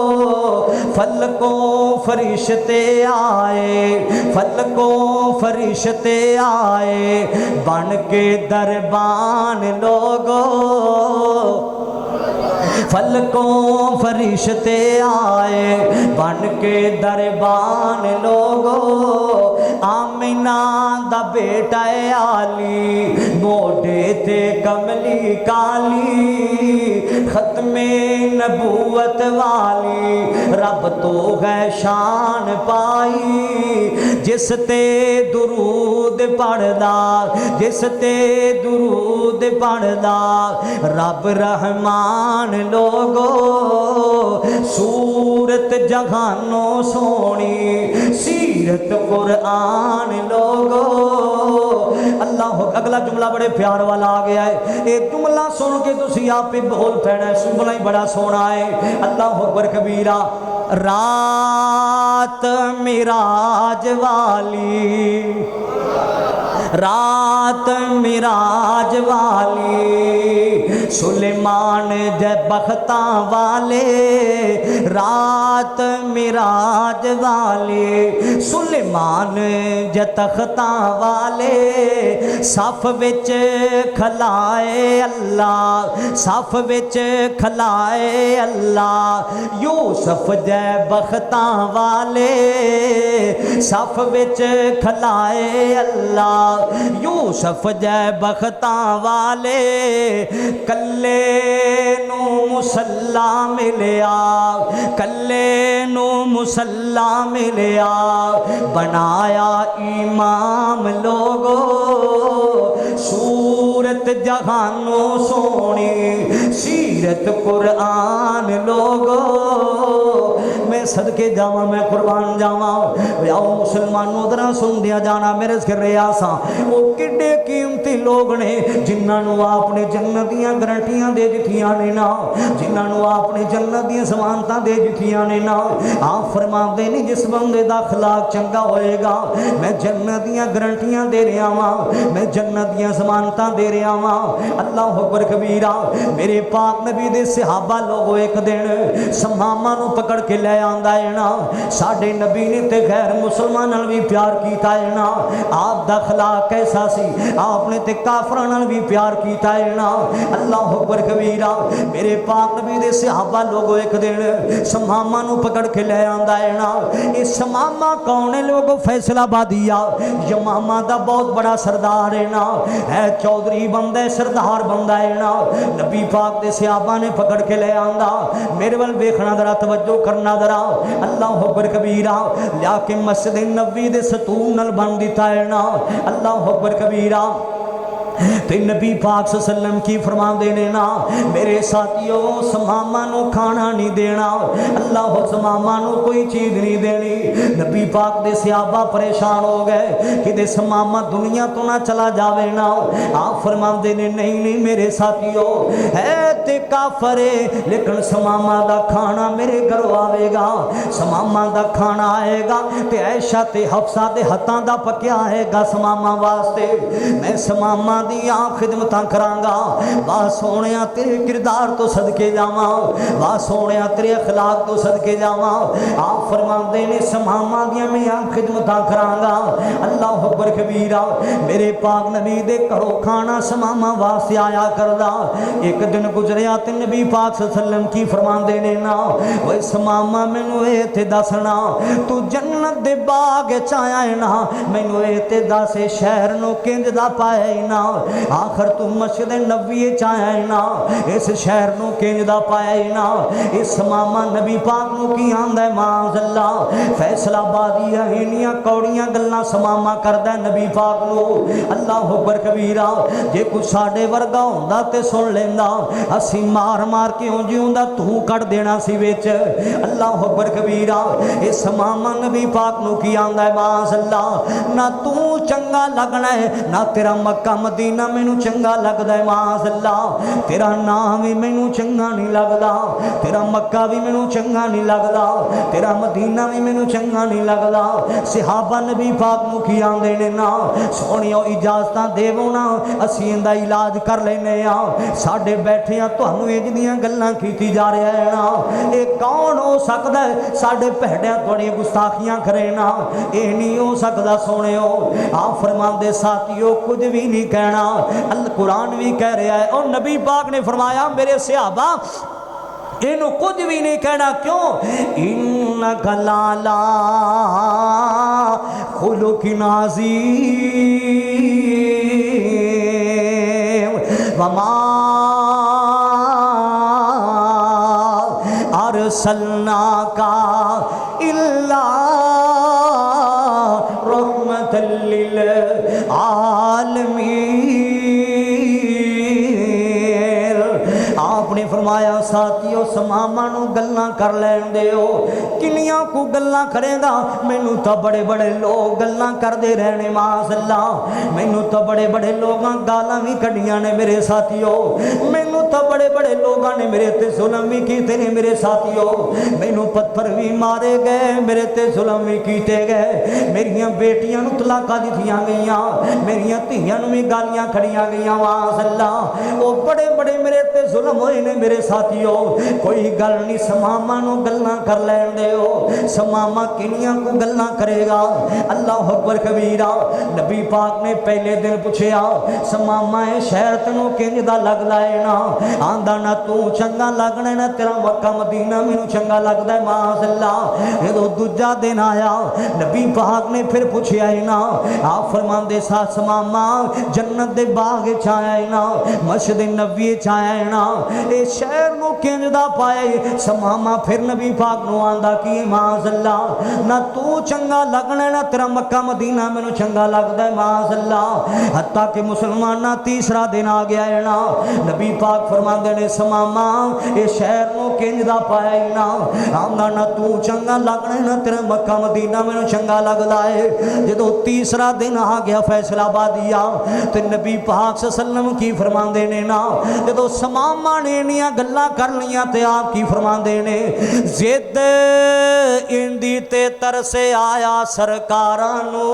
फलकों फरिश्ते आए, फलकों फरिश्ते आए, बन के दरबान लोगो। फलकों फरिश्ते आए, बन के दरबान लोगो। आमिना दा बेटा आली, मोढे ते कमली काली, खत्मे नबूवत वाली, रब तो है शान पाई। जिस ते दुरूद पढ़दा, जिस ते दुरूद पढ़दा, रब रहमान लोगो। सूरत जहानों सोनी, सीरत कुरान लोगो। अल्लाह। अगला जुमला बड़े प्यार वाला आ गया है, एक जुमला सुन के तुसी आप ही बोल पैना, जुमला ही बड़ा सोना है। अल्लाह अकबर कबीरा। रात मिराज वाली, रात मिराज वाली, सुलेमान जै बख्ता वाले, रात मिराज वाले, सुलेमान जै तख्ता वाले। सफ विच खलाए अल्लाह, सफ विच खलाए अल्लाह, यूसुफ जै बख्ता वाले, सफ विच खलाए अल्लाह, यूसुफ जै बख्ता वाले। कल्ले नू मुसल्ला मिलिया, कल्ले नू मुसल्ला मिलिया, बनाया इमाम लोगो। सूरत जहानों सोनी, सीरत कुरान लोगो। मैं सदके जावा, मैं कुर्बान जावा। आओ मुसलमानों दरा सुन दिया जाना, मेरे घरे आसा वो किड्डे कीमती लोग ने जिन्होंने आपने जन्नत दियां गारंटियां दे दित्तियां ने ना, जिन्होंने आपने जन्नत दियां समानतां दे दित्तियां ने ना। आप फरमाते ने जिस बंदे दा अखलाक चंगा होएगा, मैं जन्नत दियां गारंटियां दे रहा वां, मैं जन्नत दियां समानतां दे रहा वां। अल्लाह अकबर कबीरा। मेरे पाक नबी दे सहाबा लोगो एक दिन समामा नूं पकड़ के ले आंदा है ना, साडे नबी ने ते गैर मुसलमान नाल भी प्यार कीता है ना। आप दा अखलाक कैसा सी, आपने ते काफरां नाल भी प्यार कीता है ना। अल्लाह अकबर कबीरा। मेरे पाक नबी दे सहाबा लोगो एक दिन समामा नूं पकड़ के ले आंदा है ना। ये समामा कौन है लोगो? फैसलाबादिया यमामा दा बहुत बड़ा सरदार है ना, है चौधरी बंदा है, सरदार बंदा है ना। नबी पाक दे सहाबा ने पकड़ के ले आंदा। मेरे वाल देखना जरा, तवज्जो करना जरा। अल्लाह अकबर कबीरा। लिया के मस्जिद नबी दे सतून नाल बन दिता है ना। अल्लाह अकबर कबीरा। ते नबी पाक सल्लम की फरमाते ने ना मेरे साथियों समामा नू खाना नहीं देना, अल्लाह समामा नू कोई चीज़ नहीं देनी। नबी पाक दे सहाबा परेशान हो गए कि समामा दुनिया तो ना चला जावे ना। आप फरमाते ने नहीं नहीं मेरे साथियों है ते काफर है लेकिन समामा दा खाना मेरे घरों आवेगा, समामा दा खाना आएगा ते ऐशा ते हफ्सा दे हत्थां दा पक्या आएगा समामा वास्ते। मैं समामा दी आप खिदमतां करांगा। वाह सोहणिया तेरे किरदार तो सदके जावां, वाह सोहणिया तेरे अखलाक तो सदके जावां। आप फरमाते ने समामा दियां मैं आप खिदमतां करांगा। अल्लाह अकबर कबीरा। मेरे पाक नबी दे घरों खाना समामा वास्ते आया करदा। एक दिन गुजरिया ते नबी पाक सल्लम की फरमाते ने ना ओए समामा मैनू ए ते दसना तू जन्नत दे बाग च आया है ना, मैनू ए ते दस शहर नू किंज दा पाया है ना। आखिर तू मस्जिद नबवी च आया है ना, इस शहर नू किंज दा पाया है ना। इस समामा नबी पाक नू की आंदा है माज़अल्ला फैसलाबादियां इन्नियां कौड़ियां गल्लां समामा करदा नबी पाक नू। अल्लाह अकबर कबीरा। जे कुछ साडे वर्गा हुंदा ते सुन लेंदा असी मार मार के उंज हुंदा तू कट देना सी विच। अल्लाह अकबर कबीरा। इस समामा नबी पाक नू की आंदा है माज़अल्ला ना तू चंगा लगना है ना तेरा मक्का मदीना मैनू चंगा लगदा है माज़अल्ला, तेरा नाम भी मैनू चंगा नहीं लगदा, तेरा मक्का भी मैनू चंगा नहीं लगदा, तेरा मदीना भी मैनू चंगा नहीं लगदा। सहाबा नबी पाक नू की आंदे ने ना सोहणियो इजाजतां देवो ना असीं इंदा इलाज कर लैने आ। साडे बैठे आ तुहानू इंज दियां गल्लां कीती जा रहा है ना, ये कौन हो सकदा है साडे भैड़ियां तुहाड़ियां गुस्ताखियां करे ना, ये नहीं हो सकदा सोहणियो। आप फरमांदे साथियों कुछ भी नहीं कहना, अल कुरान भी कह रहा है और नबी पाक ने फरमाया मेरे सहाबा इन्हों कुछ भी नहीं कहना। क्यों? इन्नका लाला खुलुकिन अज़ीम वमा अरसलनाका इल्ला रहमतल लिल आलमीन। आपने फरमाया साथियों समामा नू गल्लां कर लैन दिओ, किनियां को गल्लां करेगा मैनू तो बड़े बड़े लोग गल्लां करते रहने माज़अल्ला, मैनू तो बड़े बड़े लोगों गालां भी कढ़ियां ने मेरे साथियों, मैनू तो बड़े बड़े लोगों ने मेरे ते जुल्म भी कीते ने मेरे साथियों, मैनू पत्थर भी मारे गए मेरे ते जुल्म भी कीते गए, मेरियां बेटियां नू तलाकां दित्तियां गईयां, मेरियां धीआं नू भी गालियां खड़ियां गईयां माज़अल्ला। वो बड़े बड़े मेरे ते जुल्म होए ने मेरे साथियों, कोई गल नहीं समामा नू गल्लां कर लैन दिओ। समामा किनियां को गल्लां करेगा। अल्लाह अकबर कबीरा। नबी पाक ने पहले दिन पूछया समामा ए शहर तैनू किंज दा लगदा है ना, आंदा ना तू चंगा लगना ना तेरा मक्का मदीना मैनू चंगा लगदा है माज़अल्ला। जदों दूजा दिन आया नबी पाक ने फिर पूछया है ना, आप फरमांदे सा समामा जन्नत दे बाग च आया है ना, मस्जिद नबवी च आया है ना, ए शहर नू किंज दा पाया है। समामा फिर नबी पाक नू आंदा कि माज़अल्ला ना तू चंगा लगना ना तेरा मक्का मदीना मैनू चंगा लगदा है माज़अल्ला। हत्ता कि मुसलमाना तीसरा दिन आ गया है ना, नबी पाक फरमांदे ने समामा ए शहर नू किंज दा पाया है ना, आंदा ना तू चंगा लगना ना तेरा मक्का मदीना मैनू चंगा लगदा है। जदों तीसरा दिन आ गया फैसलाबादिया ते नबी पाक सल्लम की फरमांदे ने ना, जदों समामा ने इन्नियां गल्लां कर लियां ते आप की फरमांदे ने जिद इंदी ते तरसे आया सरकारां नू।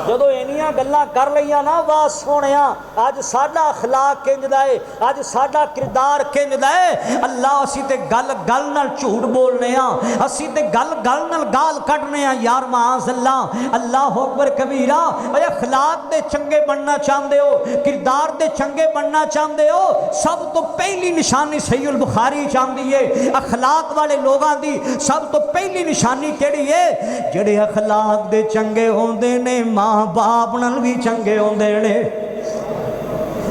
जदों इन्नियां गल्लां कर लियां ना वाह सोहणिया अज साडा अखलाक किंज दा है, अज साडा किरदार किंज दा है। अल्लाह असी ते गल गल नाल झूठ बोलने आ, असी ते गल गल नाल गाल कढने आ यार माज़अल्ला। अल्लाह अकबर कबीरा। ओए अखलाक दे चंगे बनना चाहते हो, किरदार दे चंगे बनना चाहते हो, सब तो पहली निशानी सहीहुल बुखारी चाहती है अखलाक वाले लोगों की। सब तो पहली निशानी केड़ी है? जेड़े अखलाक दे चंगे होंदे ने मां बाप नाल भी चंगे होंदे ने।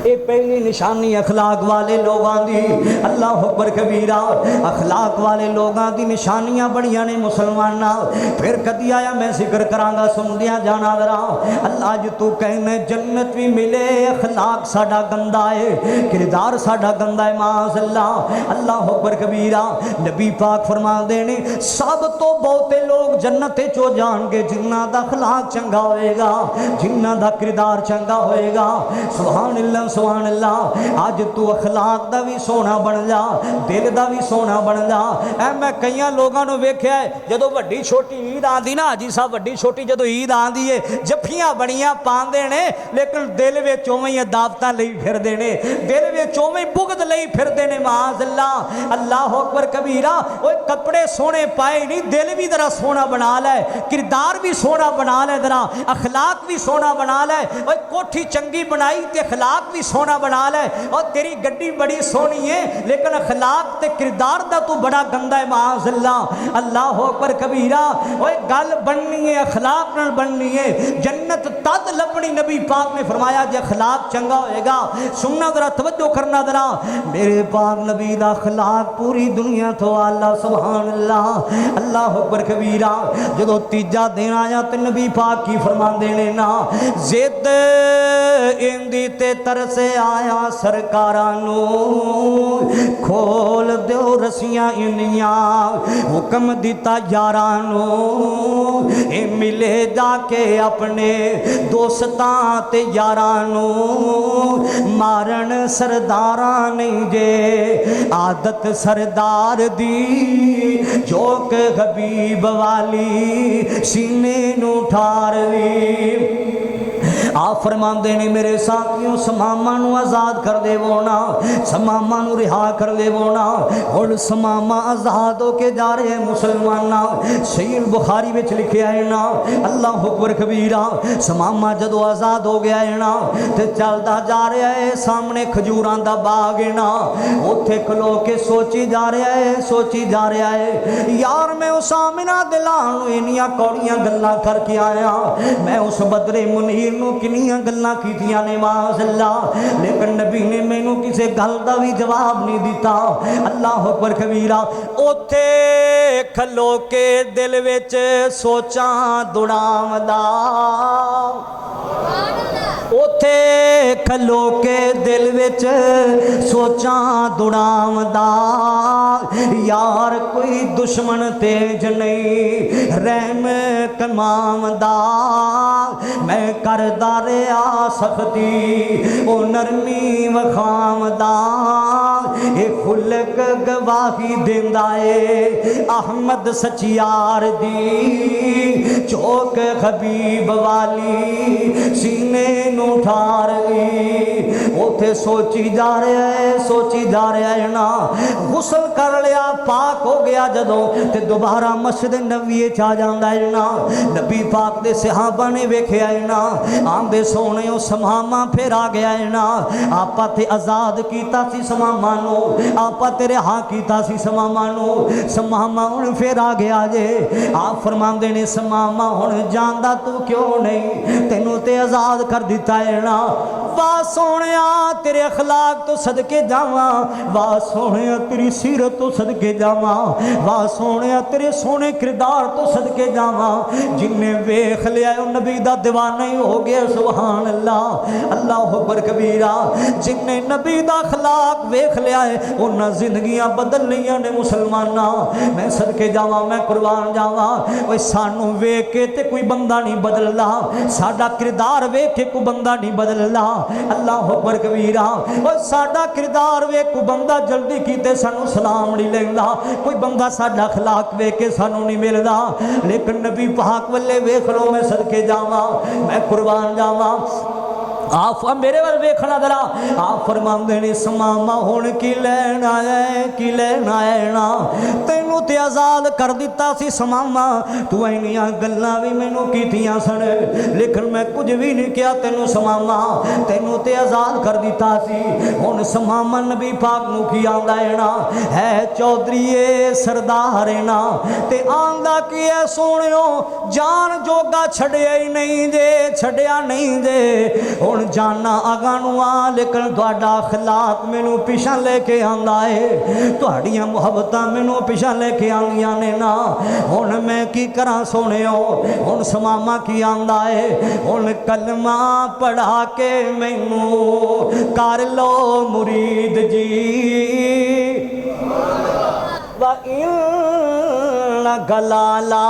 ये पहली निशानी अखलाक वाले लोगों की। अल्लाह अकबर कबीरा। अखलाक वाले लोगों की निशानियां बड़िया ने मुसलमाना। फिर कदी आया मैं जिक्र करांगा, सुनदिया जाना जरा। अल्लाह जी तू कहने जन्नत भी मिले, अखलाक साडा गंदा है, किरदार साडा गंदा है, माज़अल्लाह। अल्लाह अकबर कबीरा। नबी पाक फरमाते ने सब तो बहुते लोग जन्नत चो जाएंगे जिन्हां दा अखलाक चंगा होएगा, जिन्हां दा किरदार चंगा होएगा। सुभान अल्लाह सुभान अल्लाह। अज तू अखलाक दा भी सोना बन जा, दिल दा भी सोना बन जा। ऐ मैं कई लोगों को वेख्या जदों वड्डी छोटी ईद आती ना, हाजी साहब वड्डी छोटी जदों ईद आती है जफ्फियां बड़ियां पाते ने, लेकिन दिल विच उवें ही दावतां लई फिरदे ने, दिल विच उवें ही बुगद लई फिरदे ने, माज़अल्लाह। अल्लाह अकबर कबीरा। ओए कपड़े सोने पाए नहीं, दिल भी जरा सोना बना लै, किरदार भी सोना बना लै, जरा अखलाक भी सोना बना लै। ओए कोठी चंगी बनाई ते अखलाक भी सोना बना लै। और तेरी गड्डी बड़ी सोहनी है लेकिन अखलाक ते किरदार दा तू बड़ा गंदा है, माज़अल्लाह। अल्लाह अकबर कबीरा। ओए गल बननी है अखलाक नाल बननी है, जन्नत तद लभनी। नबी पाक ने फरमाया जे अखलाक चंगा होएगा। सुनना जरा, तवज्जो करना जरा। मेरे पाक नबी दा अखलाक पूरी दुनिया तो आला, सुभान अल्लाह। अल्लाह अकबर कबीरा। जदों तीजा दिन आया तो नबी पाक की फरमांदे ने ना, जिद इंदी ते तरसे आया सरकारां नू, खोल दो रस्सियां इन्नियां, हुक्म दिता यारां नू, ए मिले जाके अपने दोस्तां ते यारां नू, मारन सरदारां नहीं जे आदत सरदार दी, जोक हबीब वाली सीने नू ठारवी। आप फरमाते ने मेरे साथियों समामा नू आज़ाद कर देवो ना, समामा नू रिहा कर देवो ना। और समामा आज़ाद होके जा रहे हैं मुसलमाना। सही बुखारी में लिखे है ना, अल्लाह अकबर कबीरा। समामा जदों आज़ाद हो गया है ना तो चलता जा रहा है, सामने खजूरां दा बाग है ना, उत्थे खलो के सोची जा रहा है, सोची जा रहा है यार मैं उस आमिना दिलान इन्नियां कौड़ियां गल्लां करके आया, मैं उस बदरे मुनीर नू किन्नियां गल्लां कीतियां ने, माज़अल्लाह। लेकिन नबी ने मैनू किसी गल का भी जवाब नहीं दिता। अल्लाह अकबर कबीरा। उत्थे खलो के दिल विच सोचां दुड़ावदा, उत्थे खलो के दिल विच सोचां दुड़ावदा, यार कोई दुश्मन तेज नहीं रहम कमावदा, मैं करदा रहा सख्ती ओ नरमी वखावदा, ये खुलक गवाही देंदा है अहमद सचियार दी, चौक हबीब वाली सीने नू ठारवी। उथे सोची जा रहा है, सोची जा रहा है ना, गुसल कर लिया पाक हो गया जदों ते दोबारा मस्जिद नबी आ जांदा है ना। नबी पाक दे सहाबा ने वेख्या है ना, आंदे सोने ओ समामा फिर आ गया है ना, आपा ते आज़ाद कीता सी समामा नू, आपा ते रिहा कीता सी समामा नू, समामा हुण फिर आ गया जे। आप फरमांदे ने समामा हुण जांदा तू क्यों नहीं, तेनू ते आज़ाद कर दिता है ना। वाह सोहणिया तेरे अखलाक तो सदके जावा, वाह सोहणिया तेरी सीरत तो सदके जावा, वाह सोहणिया तेरे सोहने किरदार तो सदके जावा। जिन्हें वेख लिया नबी दा दीवाना ही हो गया, सुभान अल्लाह। अल्लाह अकबर कबीरा। जिन्हें नबी दा अखलाक वेख लिया है उन्हां जिंदगियां बदल लिया ने मुसलमाना। मैं सदके जावा, मैं कुर्बान जावा। ओए सानू वेख के ते कोई बंदा नहीं बदलदा, साडा किरदार वेख के कोई बंदा नहीं बदलदा। अल्लाह अकबर कबीरा। और साडा किरदार वेख कोई बंदा जल्दी कीते सानू सलाम नहीं लेंदा, कोई बंदा साडा अखलाक वेख के सानू नहीं मिलदा। लेकिन नबी पाक वल्ले वेख लो, मैं सदके जावा, मैं कुर्बान जावा। आप मेरे वाल वेखना जरा। आप फरमांदे ने समामा हुण की लैन आया, की लैन आया ना, तेनू ते आज़ाद कर दिता सी समामा, तू इन्नियां गल्लां भी मैनू कीतियां सन लेकिन मैं कुछ भी नहीं किया तेनू समामा, तेनू ते आज़ाद कर दिता सी। हुण समामा नबी पाक नू की आंदा है ना, है चौधरीए सरदार है ना, ते आंदा की है सोहणियो जान जोगा छड़िया ही नहीं जे, छड़िया नहीं जे। हुण हुण जाना अगा नूं आ लेकिन तुहाडा अखलाक मैनू पिछा लेके आंदा है, तुहाड़ियां मुहब्बतां मैनू पिछा लेके आंदियां ने ना। हुण मैं की करा सोहणिओ, हुण समामा की आंदा है, हुण कलमा पढ़ा के मैनू कर लो मुरीद जी। व इन गलाला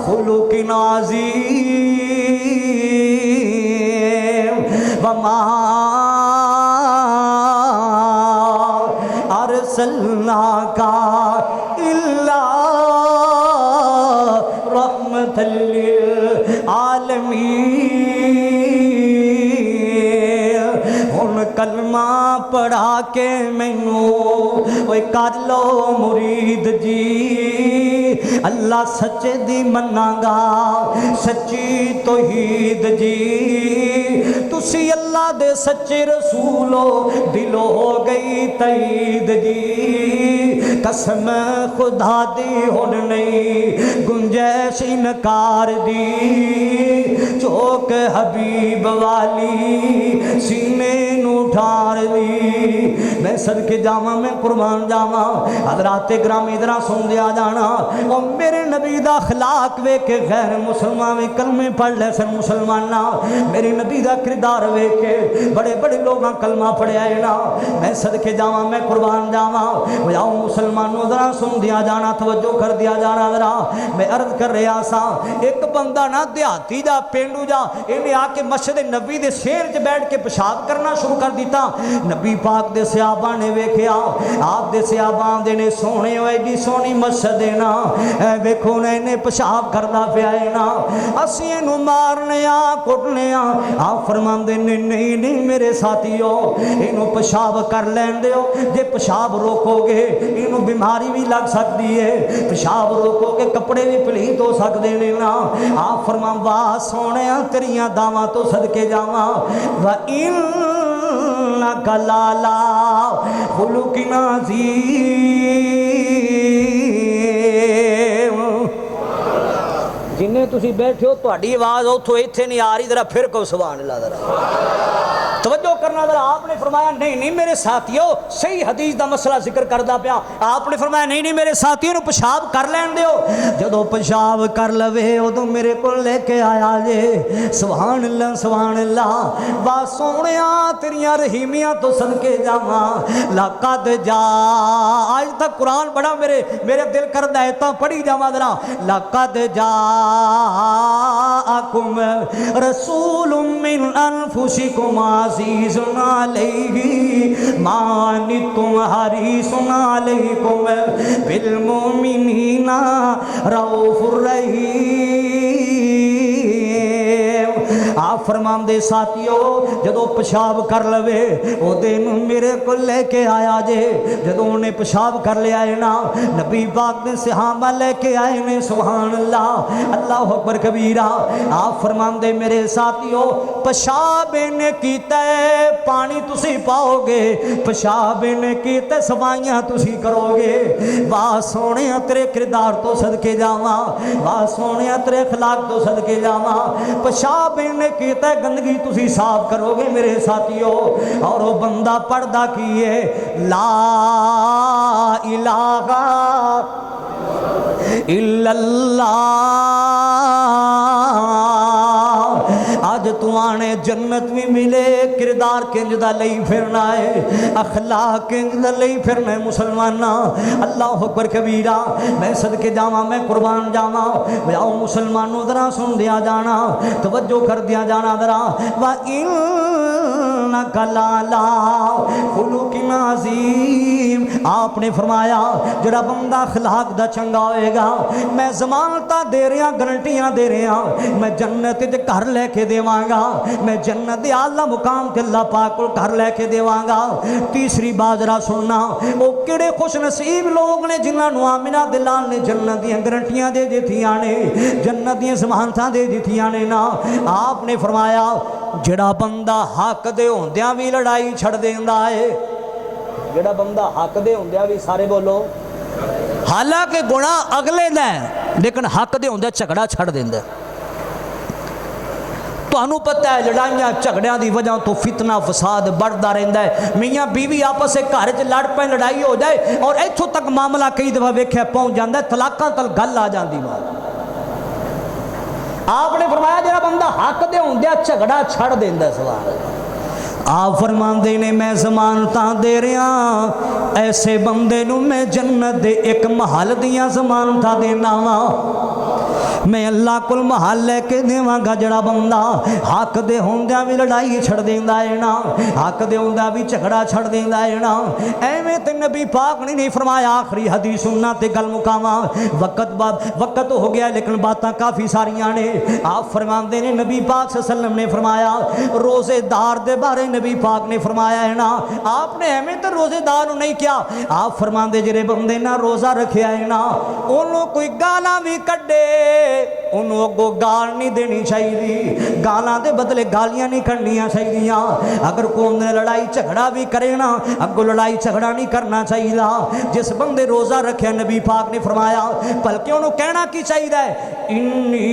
खुलुकिन अज़ीम वमा अरसलनाका इल्ला रहमतल लिल आलमीन। हुण कलमा पढ़ा के मैनू ओए कर लो मुरीद जी। अल्लाह सच्चे दी मनांगा, सच्ची तौहीद जी। तुसी अल्लाह दे सच्चे रसूलो, दिलो हो गई तईद जी। कसम खुदा दी हुण नहीं गुंजैश इनकार दी, चौक हबीब वाली सीने नू ठार दी। मैं सदके जावा, मैं कुर्बान जावा, हजराते ग्राम इधरा सुन दिया जाना। और मेरे नबी दा अखलाक वेख के गैर मुसलमान भी कलमे पढ़ ले सन। मुसलमाना मेरे नबी दा किरदार वेख के बड़े बड़े लोग कलमा पढ़िया है ना। मैं सदके जावा, मैं कुर्बान जावा। जाओ मुसलमानों जरा सुन दिया जाना, तवज्जो कर दिया जाना जरा। मैं अर्ज कर रहा सा, एक बंदा ना देहाती जा पेंडू जा, इन्हें आके मस्जिद नबी दे शेर च बैठ के पेशाब करना शुरू कर दिता। नबी पाक दे सहाबा ने वेख्या, आप दे सहाबा आंदे ने सोहणे एडी सोहनी मस्जिद है ना, वेखो ना इन्हें पेशाब करदा पिया है ना, असीं इहनूं मारने आ कुटने आ। आप फरमांदे ने नहीं नहीं मेरे साथियों, इहनूं पेशाब कर लैण दिओ। जे पेशाब रोकोगे इहनूं बीमारी भी लग सकती है, पेशाब रोकोगे कपड़े भी पलीत हो सकते ने ना। आप फरमां वाह सोहणिया तेरियां दावां तो सदके जावां। व इन गलाला खुलुकिन अज़ीम। जिन्हें तुसी बैठे हो तुहाडी आवाज़ उथों इत्थे नहीं आ रही, जरा फिर कहो सुभान अल्लाह। जरा तवज्जो करना जरा। आपने फरमाया नहीं नहीं मेरे साथियों, सही हदीस का मसला जिक्र करदा पिया। आपने फरमाया नहीं नहीं मेरे साथियों नूं पेशाब कर लैण दिओ। जदों पेशाब कर लवे उदों मेरे कोल लेके आया जे। सुभान अल्लाह सुभान अल्लाह। बा सोहणिया तेरियां रहीमियां तो सदके जावां। लक़द जा, आज तक कुरान बड़ा मेरे दिल करदा है तां पढ़ी जावां जरा। लक़द जाअकुम रसूलुम मिन अनफुसिकुम अज़ीज़ुन अलैहि मा अनित्तुम हरीसुन अलैकुम बिल मुमिनीना रऊफ़ुर रहीम। आप फरमांदे साथियों जदों पेशाब कर लवे ओदे नूं मेरे को लेके आया जे। जदों उन्हें पेशाब कर लिया है ना, नबी पाक ने सहाबा लेके आए ने। सुभान अल्लाह, अल्लाह अकबर कबीरा। आप फरमांदे मेरे साथियों पेशाब इन्हें कीता है पानी तुसी पाओगे, पेशाब इन्हें कीता सफाइयां तुसी करोगे। वाह सोहणे तेरे किरदार तो सदके जावां, वाह सोहणे तेरे अखलाक तो सदके जावां। पेशाब इन्हें कीता गंदगी तुसी साफ करोगे मेरे साथियों। और वो बंदा पढ़दा की है ला इलाहा इल्लल्लाह। आज तू आने जन्नत भी मिले, किरदार किंज दा लई फिरना है, अखलाक किंज दा लई फिरना है मुसलमाना। अल्लाह अकबर कबीरा। मैं सदके जावा, मैं कुर्बान जावा। आओ मुसलमानों जरा सुन दिया जाना, तवज्जो कर दिया जाना जरा। व इन गलाला खुलुकिन अज़ीम। आपने फरमाया जरा बंदा अखलाक दा चंगा होएगा, मैं जमानता दे रहा, गारंटियां दे रहा, मैं जन्नत च घर लेके देवांगा, मैं जन्नत दे आला मुकाम ते अल्लाह पाक को घर लेके देवांगा। तीसरी बात जरा सुनना, वो किहड़े खुश नसीब लोग ने जिन्हां नूं आमिना दे लाल ने जन्नत दी गारंटियां दे दित्तियां ने, जन्नत दी जमानतां दे दित्तियां ने ना। आपने फरमाया जिहड़ा बंदा हक दे होंदियां भी लड़ाई छड़ देंदा है, जिहड़ा बंदा हक दे होंदियां भी, सारे बोलो, हालांकि गुणा अगले दा है लेकिन हक दे होंदे झगड़ा छड़ देंदा। ਤੁਹਾਨੂੰ पता है लड़ाइयां झगड़ियां की वजह तो फितना फसाद बढ़ता रहता है। मियाँ बीवी आपस में घर च लड़ पे लड़ाई हो जाए और इत्थों तक मामला कई दफा वेख्या पहुँच जाता है, तलाकों तक गल आ जाती है। आपने फरमाया जो बंदा हक दे होंदे झगड़ा छड़ देंदा सवाल। आप फरमाते ने मैं जमानत दे रहा ऐसे बंदे नूं मैं जन्नत दे एक महल दियां जमानत देना वा। मैं अल्लाह कोल महल लैके देवांगा जड़ा बंदा हक दे होंदियां भी लड़ाई छड़ देंदा है ना, हक दे होंदा भी झगड़ा छड़ देंदा है ना। एवें ते नबी पाक ने नहीं फरमाया। आखिरी हदीस सुनना ते गल मुकावा, वक्त हो गया लेकिन बातें काफ़ी सारियां ने। आप फरमाते ने नबी पाक सल्लल्लाहु अलैहि वसल्लम ने फरमाया रोज़ेदार दे बारे नबी पाक ने फरमाया है ना। आपने एवें तो रोज़ेदार नहीं किया, आप फरमाते जिहड़े बंदे ना रोज़ा रखिया है ना उन्होंने कोई गालां भी कड्डे उन्होंने अगों गाल नहीं देनी चाहिए, गालां दे बदले गालियां नहीं करनियां चाहिए। अगर कोई लड़ाई झगड़ा भी करे ना अगों लड़ाई झगड़ा नहीं करना चाहिए। जिस बंदे रोज़ा रखे नबी पाक ने फरमाया बल्कि उन्होंने कहना की चाहिए इन्नी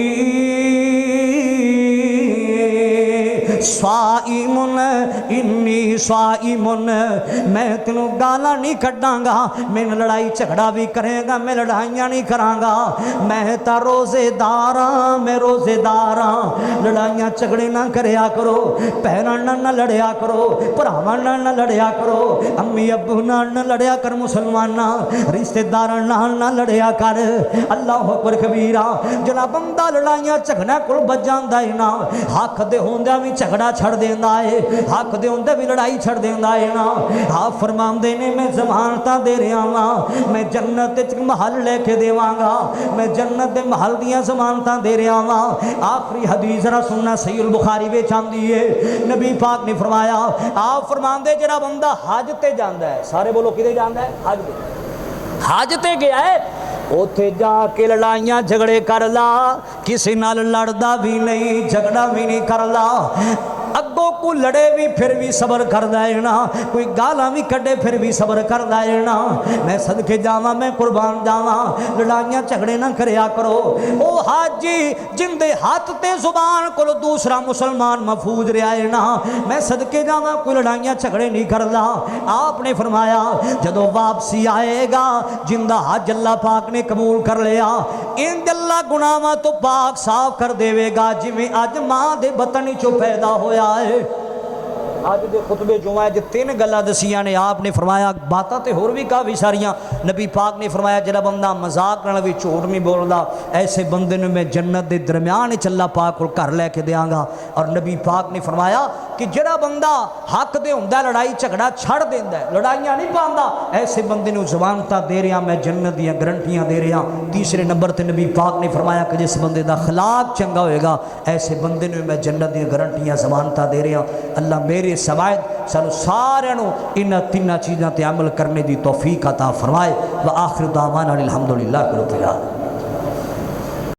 स्वाइमुन इन्नी स्वाइमुन, मैं तेनों गाला नहीं कड्डांगा, मैं लड़ाई झगड़ा भी करेगा मैं लड़ाइयाँ नहीं करांगा, मैं तो रोज़ेदार हाँ मैं रोज़ेदार हाँ। लड़ाइयाँ झगड़े ना करया करो, भैनों ना लड़िया करो, भरावां ना लड़िया करो, अम्मी अब्बू ना लड़िया कर, मुसलमाना रिश्तेदार ना लड़िया कर। अल्लाह अकबर कबीरा। जड़ा बंदा लड़ाइयां झगड़ा कोल बच जांदा है ना हक दे होंदियां भी झगड़ा छड़ देंदा है, हक दे होंदे भी लड़ाई छड़ देंदा है ना। आप फरमांदे ने मैं जमानत दे रहा वां, मैं जन्नत च महल लेके देवांगा, मैं जन्नत दे महल दियां जमानत दे रहा वां। आखिरी हदीस जरा सुनना सही अल बुखारी विच आंदी है। नबी पाक ने फरमाया आप फरमांदे जेड़ा बंदा हज ते जांदा है, सारे बोलो किते जांदा है, हज ते गया है, उथे जाके लड़ाइयां झगड़े कर ला, किसी नाल लड़दा भी नहीं झगड़ा भी नहीं कर ला, अगों को लड़े भी फिर भी सबर करदा है ना, कोई गालां भी कड्डे फिर भी सबर करदा है ना। मैं सदके जावां मैं कुर्बान जावां, लड़ाइयां झगड़े ना करया करो। ओ हाजी जिंदे हाथ ते जुबान को दूसरा मुसलमान महफूज रहा है ना, मैं सदके जावां कोई लड़ाइयां झगड़े नहीं करदा। आपने फरमाया जदों वापसी आएगा जिंदा हज अल्लाह पाक ने कबूल कर लिया, इन अल्लाह गुनाहां तो पाक साफ कर देवेगा जिवें अज मां दे बतन चों पैदा होया है। अज के खुतबे जो है जो तीन गल्लां दसियां ने आपने फरमाया, बातां तो होर भी काफ़ी सारियां। नबी पाक ने फरमाया जिहड़ा बंदा मजाक नाल भी झूठ नहीं बोलता ऐसे बंदे ने मैं जन्नत के दरम्यान अल्लाह पाक को घर लैके देंगा। और नबी पाक ने फरमाया कि जिहड़ा बंदा हक दे हुंदा लड़ाई झगड़ा छड़ देंदा है, लड़ाइयां नहीं पांदा, ऐसे बंदे नूं जमानत दे रहा मैं जन्नत दीयां गारंटियां दे रहा। तीसरे नंबर पर नबी पाक ने फरमाया कि जिस बंदे का खिलाक चंगा होएगा ऐसे बंदे नूं मैं जन्नत दीयां गारंटियां जमानत दे रहा। अल्लाह मेरे सवायद सानू सारियां नूं इन्हां तिन्हां चीज़ां ते अमल करने की तौफीक अता फरमाए। व आखिर दावाना अल्हम्दुलिल्लाह रब्बिल आलमीन।